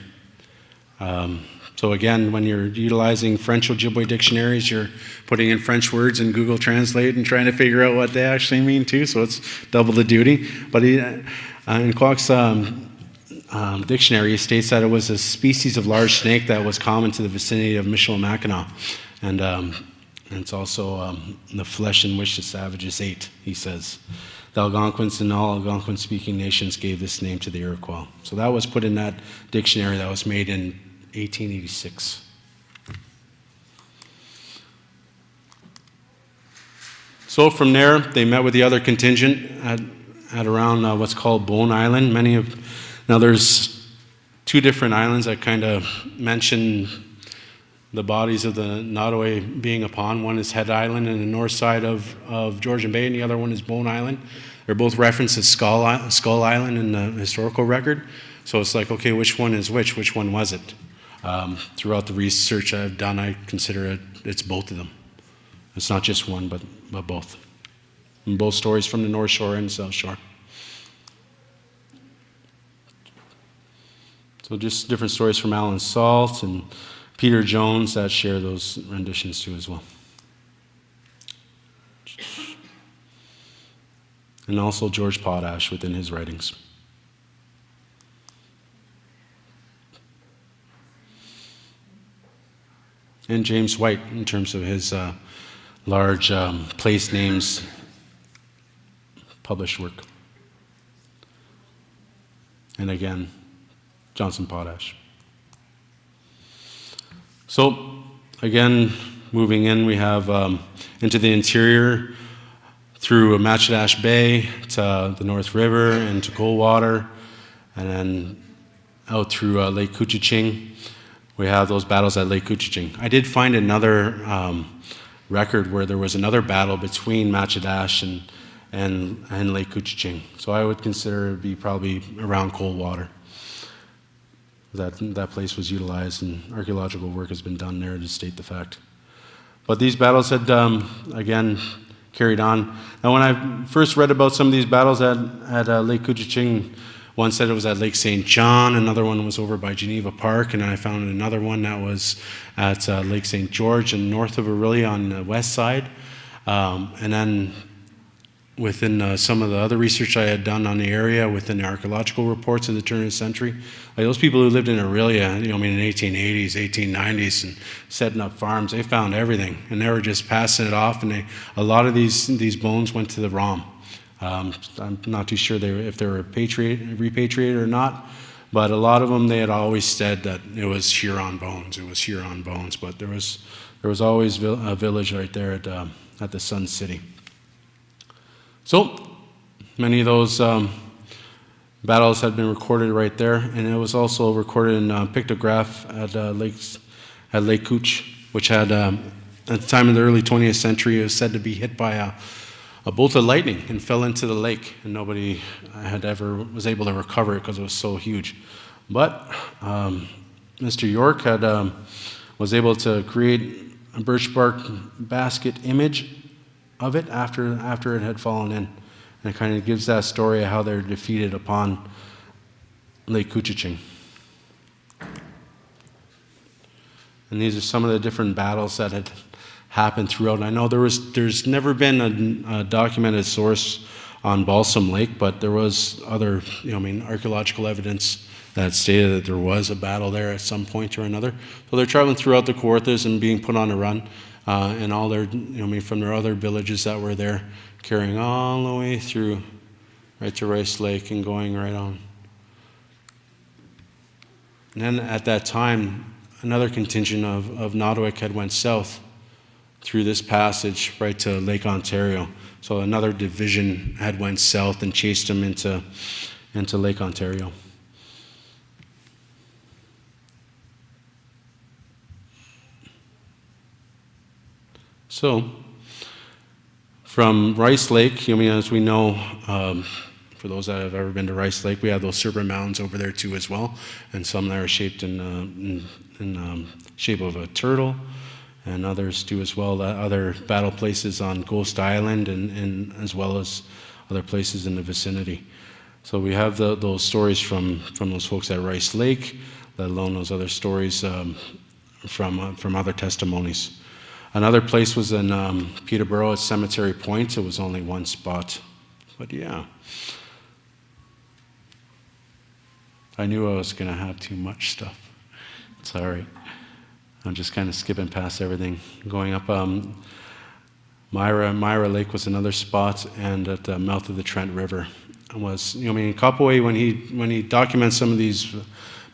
So again, when you're utilizing French Ojibwe dictionaries, you're putting in French words in Google Translate and trying to figure out what they actually mean too, so it's double the duty. But in Kwok's dictionary, it states that it was a species of large snake that was common to the vicinity of Michilimackinac. And it's also the flesh in which the savages ate, he says. The Algonquins and all Algonquin-speaking nations gave this name to the Iroquois. So that was put in that dictionary that was made in 1886. So from there, they met with the other contingent at around what's called Bone Island. Now there's two different islands that kind of mention the bodies of the Nottoway being upon. One is Head Island in the north side of Georgian Bay, and the other one is Bone Island. They're both referenced as Skull Island in the historical record. So it's like, okay, which one is which? Which one was it? Throughout the research I've done, I consider it's both of them. It's not just one, but both. And both stories from the North Shore and South Shore. So just different stories from Alan Salt and Peter Jones that share those renditions too as well. And also George Potash within his writings. And James White in terms of his large place names published work. And again, Johnson Potash. So, again, moving in, we have into the interior through Matchedash Bay to the North River and to Coldwater, and then out through Lake Couchiching. We have those battles at Lake Couchiching. I did find another record where there was another battle between Matchedash and Lake Couchiching. So I would consider it to be probably around Coldwater. That place was utilized, and archaeological work has been done there to state the fact. But these battles had, again, carried on. Now, when I first read about some of these battles at Lake Couchiching, one said it was at Lake St. John, another one was over by Geneva Park, and I found another one that was at Lake St. George and north of Orillia on the west side. And then within some of the other research I had done on the area, within the archaeological reports in the turn of the century, like those people who lived in Orillia, in the 1880s, 1890s, and setting up farms, they found everything, and they were just passing it off, and a lot of these bones went to the ROM. I'm not too sure if they were repatriated or not, but a lot of them, they had always said that it was Huron bones. It was Huron bones, but there was always a village right there at the Sun City. So many of those battles had been recorded right there, and it was also recorded in pictograph at Lake Couch, which had at the time of the early 20th century, it was said to be hit by a bolt of lightning and fell into the lake, and nobody was able to recover it because it was so huge. But Mr. York was able to create a birch bark basket image of it after it had fallen in, and it kind of gives that story of how they're defeated upon Lake Couchiching. And these are some of the different battles that had happened throughout. And I know there's never been a documented source on Balsam Lake, but there was other, archaeological evidence that stated that there was a battle there at some point or another. So they're traveling throughout the Kawarthas and being put on a run, and all their, from their other villages that were there, carrying all the way through right to Rice Lake and going right on. And then at that time, another contingent of Nautowik had went south through this passage right to Lake Ontario. So another division had went south and chased them into Lake Ontario. So from Rice Lake, as we know, for those that have ever been to Rice Lake, we have those Serpent Mountains over there too as well, and some that are shaped in shape of a turtle, and others too as well, other battle places on Ghost Island and as well as other places in the vicinity. So we have those stories from those folks at Rice Lake, let alone those other stories from other testimonies. Another place was in Peterborough at Cemetery Point. It was only one spot, but yeah. I knew I was going to have too much stuff. It's all right. I'm just kind of skipping past everything. Going up, Myra Lake was another spot, and at the mouth of the Trent River was, Kapoway, when he documents some of these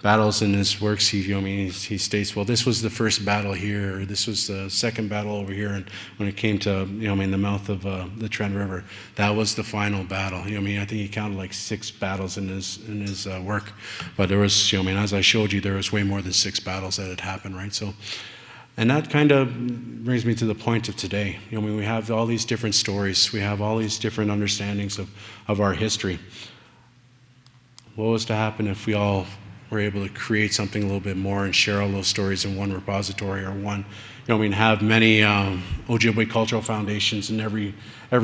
battles in his works, he states, well, this was the first battle here, or this was the second battle over here, and when it came to, the mouth of the Trent River, that was the final battle. I think he counted like 6 battles in his work, but there was, as I showed you, there was way more than 6 battles that had happened, right? So, and that kind of brings me to the point of today. We have all these different stories, we have all these different understandings of our history. what was to happen if we all were able to create something a little bit more and share all those stories in one repository or one, have many Ojibwe cultural foundations in every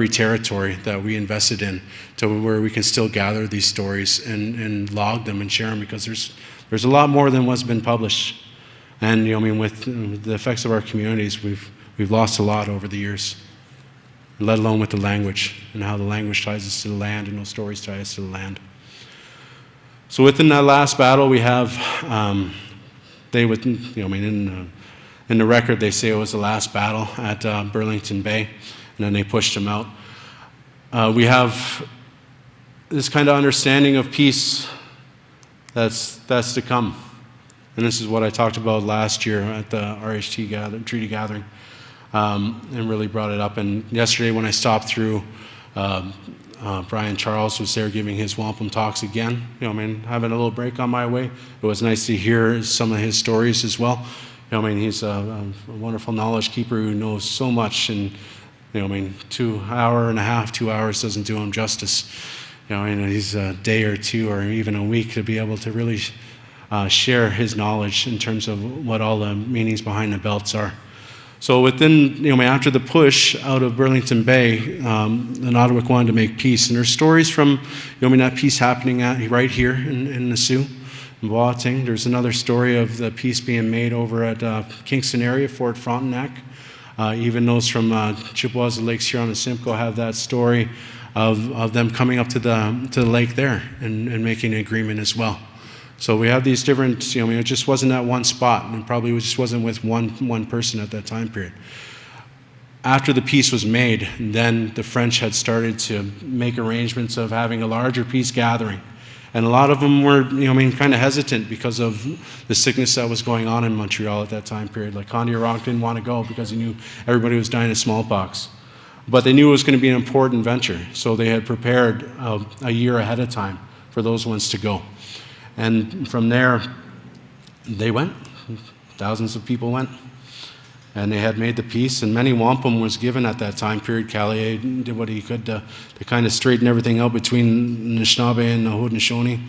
territory that we invested in, to where we can still gather these stories and log them and share them, because there's a lot more than what's been published. And with the effects of our communities, we've lost a lot over the years, let alone with the language and how the language ties us to the land and those stories tie us to the land. So within that last battle, we have in the record they say it was the last battle at Burlington Bay, and then they pushed them out. We have this kind of understanding of peace that's to come. And this is what I talked about last year at the RHT treaty gathering, and really brought it up. And yesterday when I stopped through, Brian Charles was there giving his wampum talks again, having a little break on my way. It was nice to hear some of his stories as well. He's a wonderful knowledge keeper who knows so much, and 2 hours doesn't do him justice. He's a day or two or even a week to be able to really share his knowledge in terms of what all the meanings behind the belts are. So within, after the push out of Burlington Bay, the Nottawick wanted to make peace. And there's stories from, that peace happening right here in the Sioux, in Boateng. There's another story of the peace being made over at Kingston area, Fort Frontenac. Even those from Chippewas, the Lakes Huron and Simcoe have that story of them coming up to the lake there and making an agreement as well. So we have these different, it just wasn't at one spot, and probably just wasn't with one person at that time period. After the peace was made, then the French had started to make arrangements of having a larger peace gathering. And a lot of them were, kind of hesitant because of the sickness that was going on in Montreal at that time period. Like Kondiaronk didn't want to go because he knew everybody was dying of smallpox. But they knew it was going to be an important venture, so they had prepared a year ahead of time for those ones to go. And from there, they went. Thousands of people went. And they had made the peace, and many wampum was given at that time period. Callier did what he could to kind of straighten everything out between Anishinaabe and the Haudenosaunee.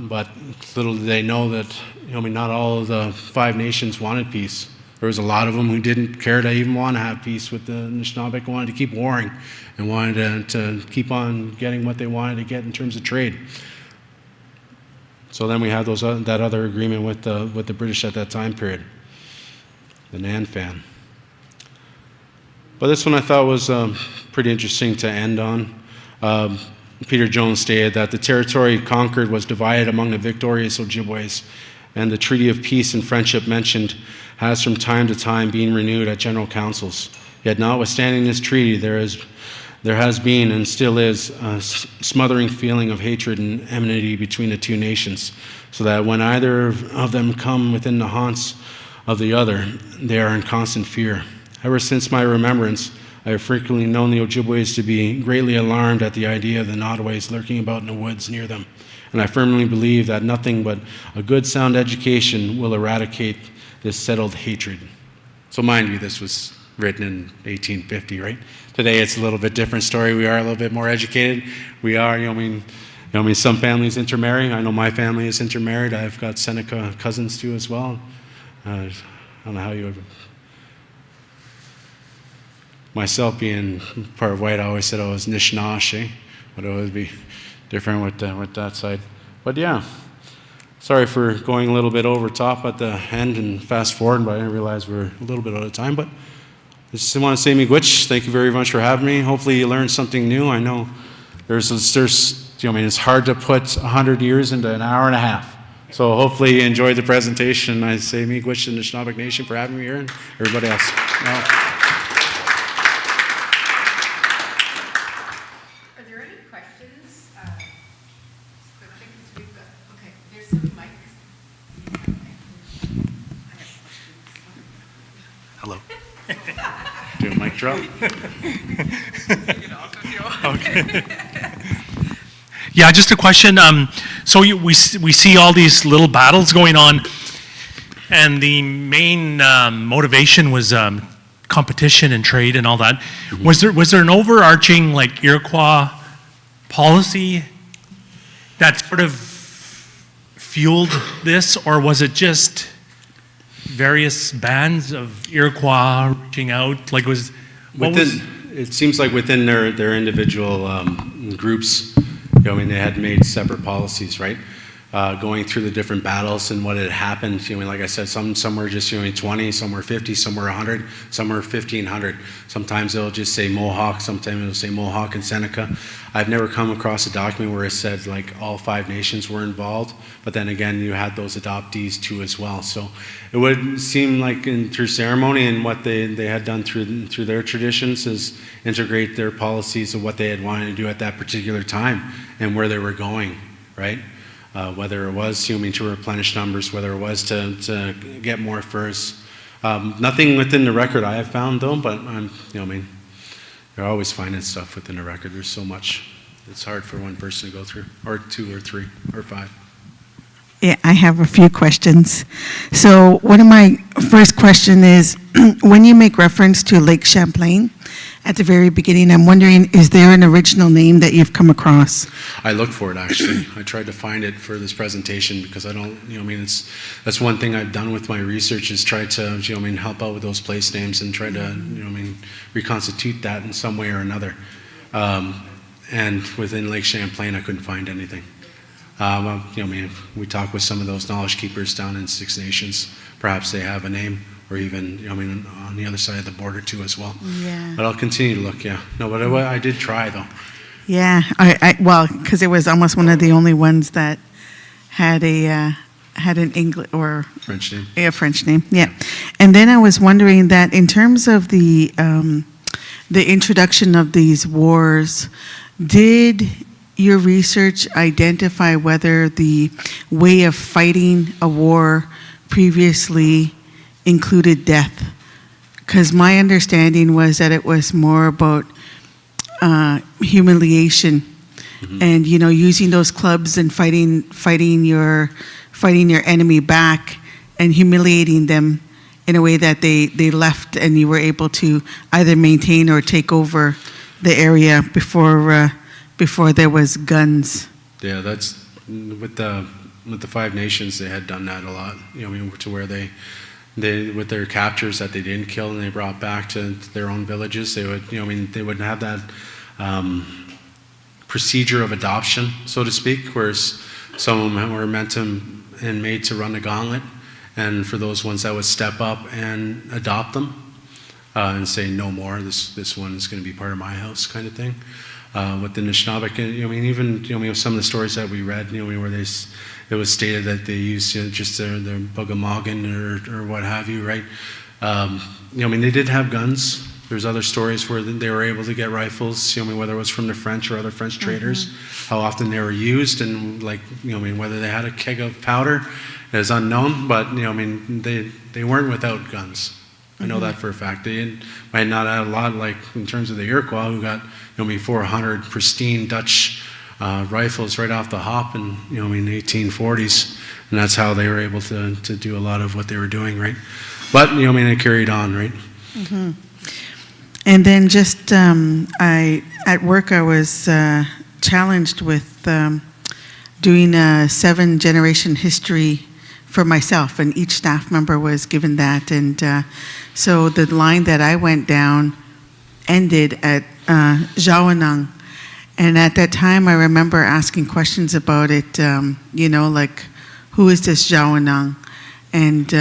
But little did they know that, not all of the 5 nations wanted peace. There was a lot of them who didn't care to even want to have peace with the Anishinaabe, wanted to keep warring and wanted to keep on getting what they wanted to get in terms of trade. So then we have that other agreement with the British at that time period, the NANFAN. But this one I thought was pretty interesting to end on. Peter Jones stated that the territory conquered was divided among the victorious Ojibways, and the Treaty of Peace and Friendship mentioned has from time to time been renewed at general councils. Yet notwithstanding this treaty, there has been and still is a smothering feeling of hatred and enmity between the two nations, so that when either of them come within the haunts of the other, they are in constant fear. Ever since my remembrance, I have frequently known the Ojibways to be greatly alarmed at the idea of the Nottaways lurking about in the woods near them, and I firmly believe that nothing but a good sound education will eradicate this settled hatred. So mind you, this was written in 1850, right? Today it's a little bit different story. We are a little bit more educated. We are, some families intermarry. I know my family is intermarried. I've got Seneca cousins too as well. I don't know how you would. Myself being part of white, I always said I was Nishnawsh, but it would be different with that side. But yeah, sorry for going a little bit over top at the end and fast forward, but I didn't realize we're a little bit out of time. But I just want to say miigwech. Thank you very much for having me. Hopefully you learned something new. I know it's hard to put 100 years into an hour and a half. So hopefully you enjoyed the presentation. I say miigwech to the Anishinaabe Nation for having me here and everybody else. Are there any questions? Quickly, because we've got, okay, there's some mics. I have questions. Hello. Do a mic drop. Yeah, just a question. So we see all these little battles going on, and the main motivation was competition and trade and all that. Was there an overarching Iroquois policy that sort of fueled this, or was it just various bands of Iroquois reaching out? Like, It seems like within their individual groups, I mean, they had made separate policies, right? Going through the different battles and what had happened. Like I said, some were just 20, some were 50, some were 100, some were 1,500. Sometimes it'll just say Mohawk, sometimes it'll say Mohawk and Seneca. I've never come across a document where it said like all 5 nations were involved, but then again, you had those adoptees too as well. So it would seem like through ceremony and what they had done through their traditions is integrate their policies of what they had wanted to do at that particular time and where they were going, right? Whether it was to replenish numbers, whether it was to get more furs. Nothing within the record I have found though, but you're always finding stuff within the record. There's so much. It's hard for one person to go through, or 2 or 3 or 5. Yeah, I have a few questions. So one of my first question is, when you make reference to Lake Champlain at the very beginning, I'm wondering, is there an original name that you've come across? I looked for it actually. I tried to find it for this presentation because I don't, that's one thing I've done with my research is try to, help out with those place names and try to, reconstitute that in some way or another. And within Lake Champlain, I couldn't find anything. We talked with some of those knowledge keepers down in Six Nations. Perhaps they have a name, or even, on the other side of the border too as well. Yeah. But I'll continue to look, yeah. No, but I did try though. Yeah, well, because it was almost one of the only ones that had an English or French name. a French name. Yeah, and then I was wondering that in terms of the introduction of these wars, did your research identify whether the way of fighting a war previously included death? Because my understanding was that it was more about humiliation, and using those clubs and fighting your enemy back and humiliating them in a way that they left, and you were able to either maintain or take over the area before there was guns. Yeah, that's with the 5 Nations. They had done that a lot. To where they with their captures that they didn't kill and they brought back to their own villages. They would, they would have that procedure of adoption, so to speak, whereas some of them were meant to and made to run the gauntlet, and for those ones that would step up and adopt them and say no more. This one is going to be part of my house, kind of thing. With the Anishinaabeg, even with some of the stories that we read, where it was stated that they used just their bugamagan or what have you, right? They did have guns. There's other stories where they were able to get rifles, whether it was from the French or other French traders, how often they were used, and whether they had a keg of powder is unknown, but they weren't without guns. I know that for a fact. They might not have a lot, like in terms of the Iroquois, who got 400 pristine Dutch rifles right off the hop in 1840s, and that's how they were able to do a lot of what they were doing, right? But it carried on, right? Mm-hmm. And then just at work I was challenged with doing a 7-generation history for myself, and each staff member was given that, and so the line that I went down ended at Jawanang. And at that time, I remember asking questions about it, like, who is this Jawanang? And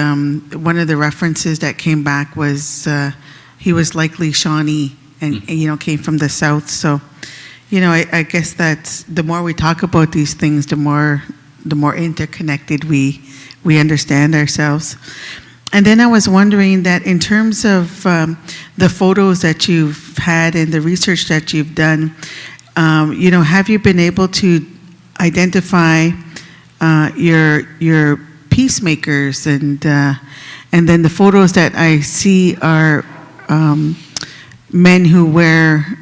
one of the references that came back was he was likely Shawnee and, came from the south. So, I guess that's, the more we talk about these things, the more interconnected we understand ourselves. And then I was wondering that in terms of the photos that you've had and the research that you've done, have you been able to identify your peacemakers, and then the photos that I see are men who wear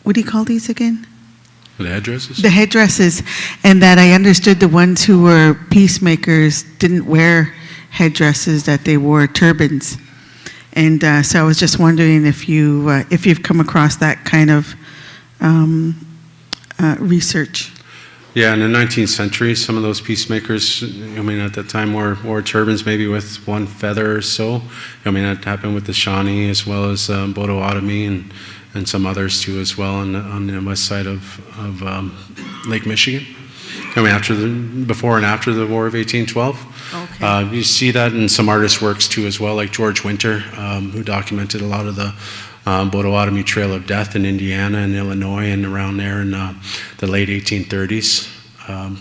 what do you call these again? The headdresses? The headdresses, and that I understood the ones who were peacemakers didn't wear headdresses, that they wore turbans. And so I was just wondering if you've come across that kind of research. Yeah, in the 19th century, some of those peacemakers, I mean, at that time wore turbans maybe with one feather or so. I mean, that happened with the Shawnee as well as Potawatomi and some others too as well on the west side of Lake Michigan. I mean, before and after the War of 1812. Okay. You see that in some artist works too as well, like George Winter, who documented a lot of the Potawatomi Trail of Death in Indiana and Illinois and around there in the late 1830s.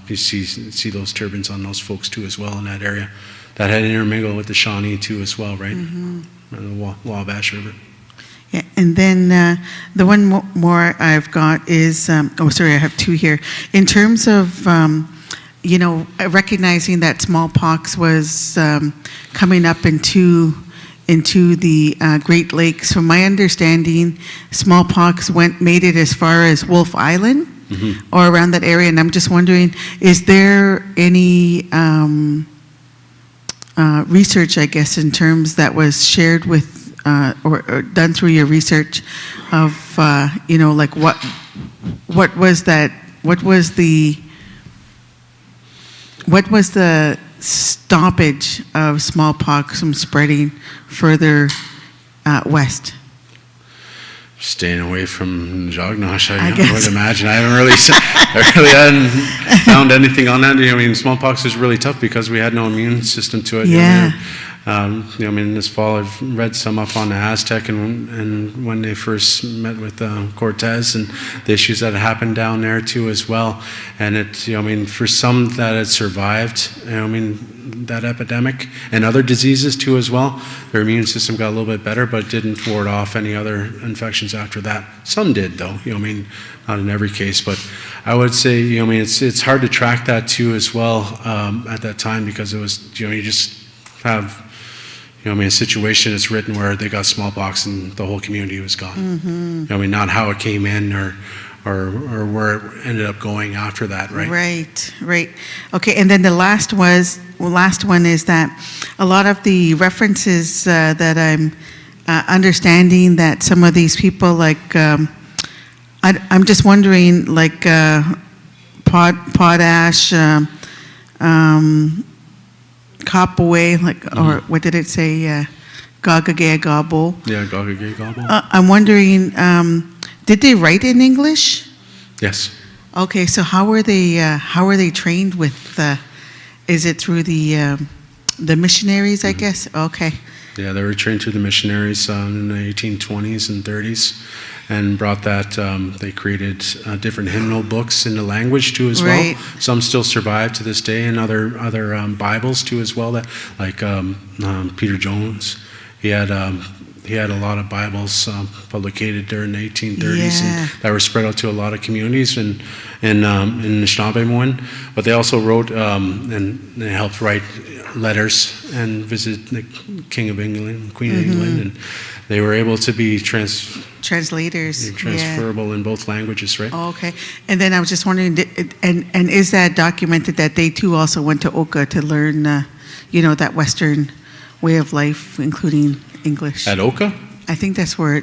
You see those turbans on those folks too as well in that area. That had intermingled with the Shawnee too as well, right? And the Wabash River. Yeah, and then the one more I've got is, I have two here. In terms of, recognizing that smallpox was coming up into the Great Lakes, from my understanding, smallpox made it as far as Wolf Island or around that area, and I'm just wondering, is there any research, I guess, in terms that was shared with or done through your research of, like what was the stoppage of smallpox from spreading further west? Staying away from Jognosh, I guess. would imagine. I hadn't found anything on that. I mean, smallpox is really tough because we had no immune system to it. Yeah. This fall I've read some up on the Aztec and when they first met with Cortez and the issues that happened down there too as well. And for some that had survived, that epidemic and other diseases too as well, their immune system got a little bit better, but didn't ward off any other infections after that. Some did though, not in every case, but I would say, it's hard to track that too as well at that time because it was, you just have a situation is written where they got smallpox and the whole community was gone. Not how it came in or where it ended up going after that, right? Right. Okay, and then the last one is that a lot of the references that I'm understanding that some of these people, like, I'm just wondering, like potash, Kapaway, or what did it say? Gagagay Gobble. Yeah, Gagagay Gobble. I'm wondering, did they write in English? Yes. Okay, so how were they trained with? Is it through the missionaries? I guess. Okay. Yeah, they were trained through the missionaries in the 1820s and 30s, and brought that. They created different hymnal books in the language too as Right. well. Some still survive to this day, and other Bibles too as well. That like Peter Jones, he had a lot of Bibles publicated during the 1830s, Yeah. and that were spread out to a lot of communities in Anishinaabe. But they also wrote and they helped write letters and visit the King of England, Queen of England, and they were able to be Translators. transferable in both languages, right? Yeah. Oh, okay. And then I was just wondering, and is that documented that they too also went to Oka to learn, that Western way of life, including English? At Oka? I think that's where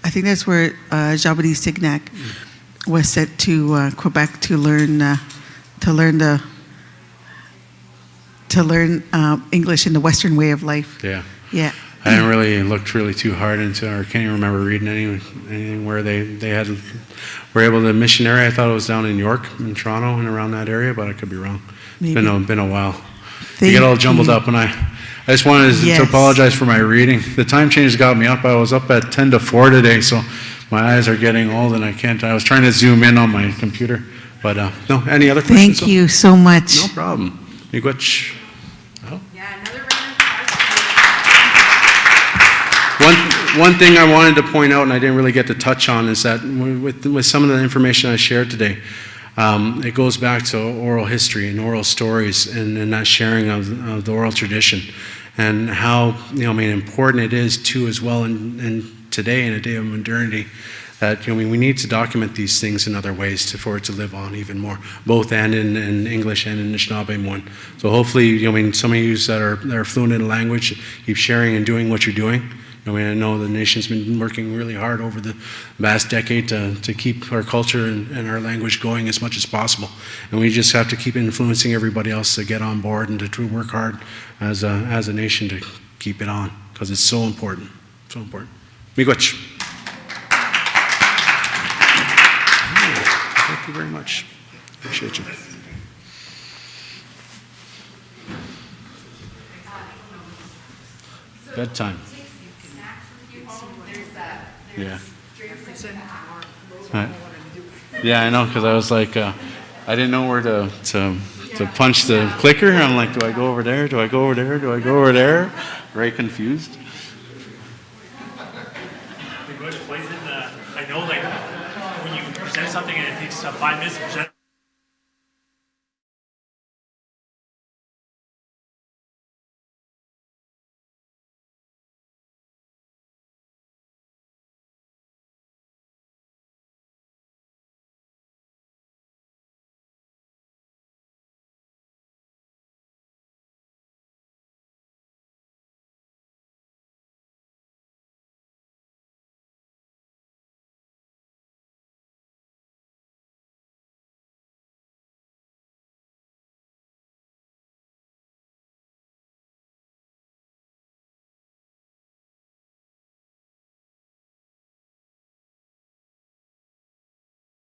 Jean-Baptiste Signac was sent to Quebec to learn English in the Western way of life. Yeah. Yeah. I haven't really looked too hard into, or can't even remember reading anything where they were able to missionary. I thought it was down in York, in Toronto, and around that area, but I could be wrong. Maybe. Been a while. Thank You get all jumbled you. up, and I just wanted Yes. to apologize for my reading. The time change got me up. I was up at 10 to 4 today, so my eyes are getting old, and I was trying to zoom in on my computer, but no. Any other questions? Thank you so much. No problem. Miigwech. Yeah, another round of applause. One thing I wanted to point out, and I didn't really get to touch on, is that with some of the information I shared today, it goes back to oral history and oral stories and that sharing of the oral tradition, and how important it is too as well in today, in a day of modernity, that we need to document these things in other ways for it to live on even more, both and in English and in Anishinaabe. So hopefully, some of you that are fluent in the language, keep sharing and doing what you're doing, I know the nation's been working really hard over the last decade to keep our culture and our language going as much as possible. And we just have to keep influencing everybody else to get on board and to work hard as a nation to keep it on, because it's so important. So important. Miigwech. Thank you very much. Appreciate you. Bedtime. Yeah. Right. Yeah, I know, because I was like, I didn't know where to punch the clicker. I'm like, do I go over there? Do I go over there? Do I go over there? Very confused. I know, like, when you present something and it takes 5 minutes to present,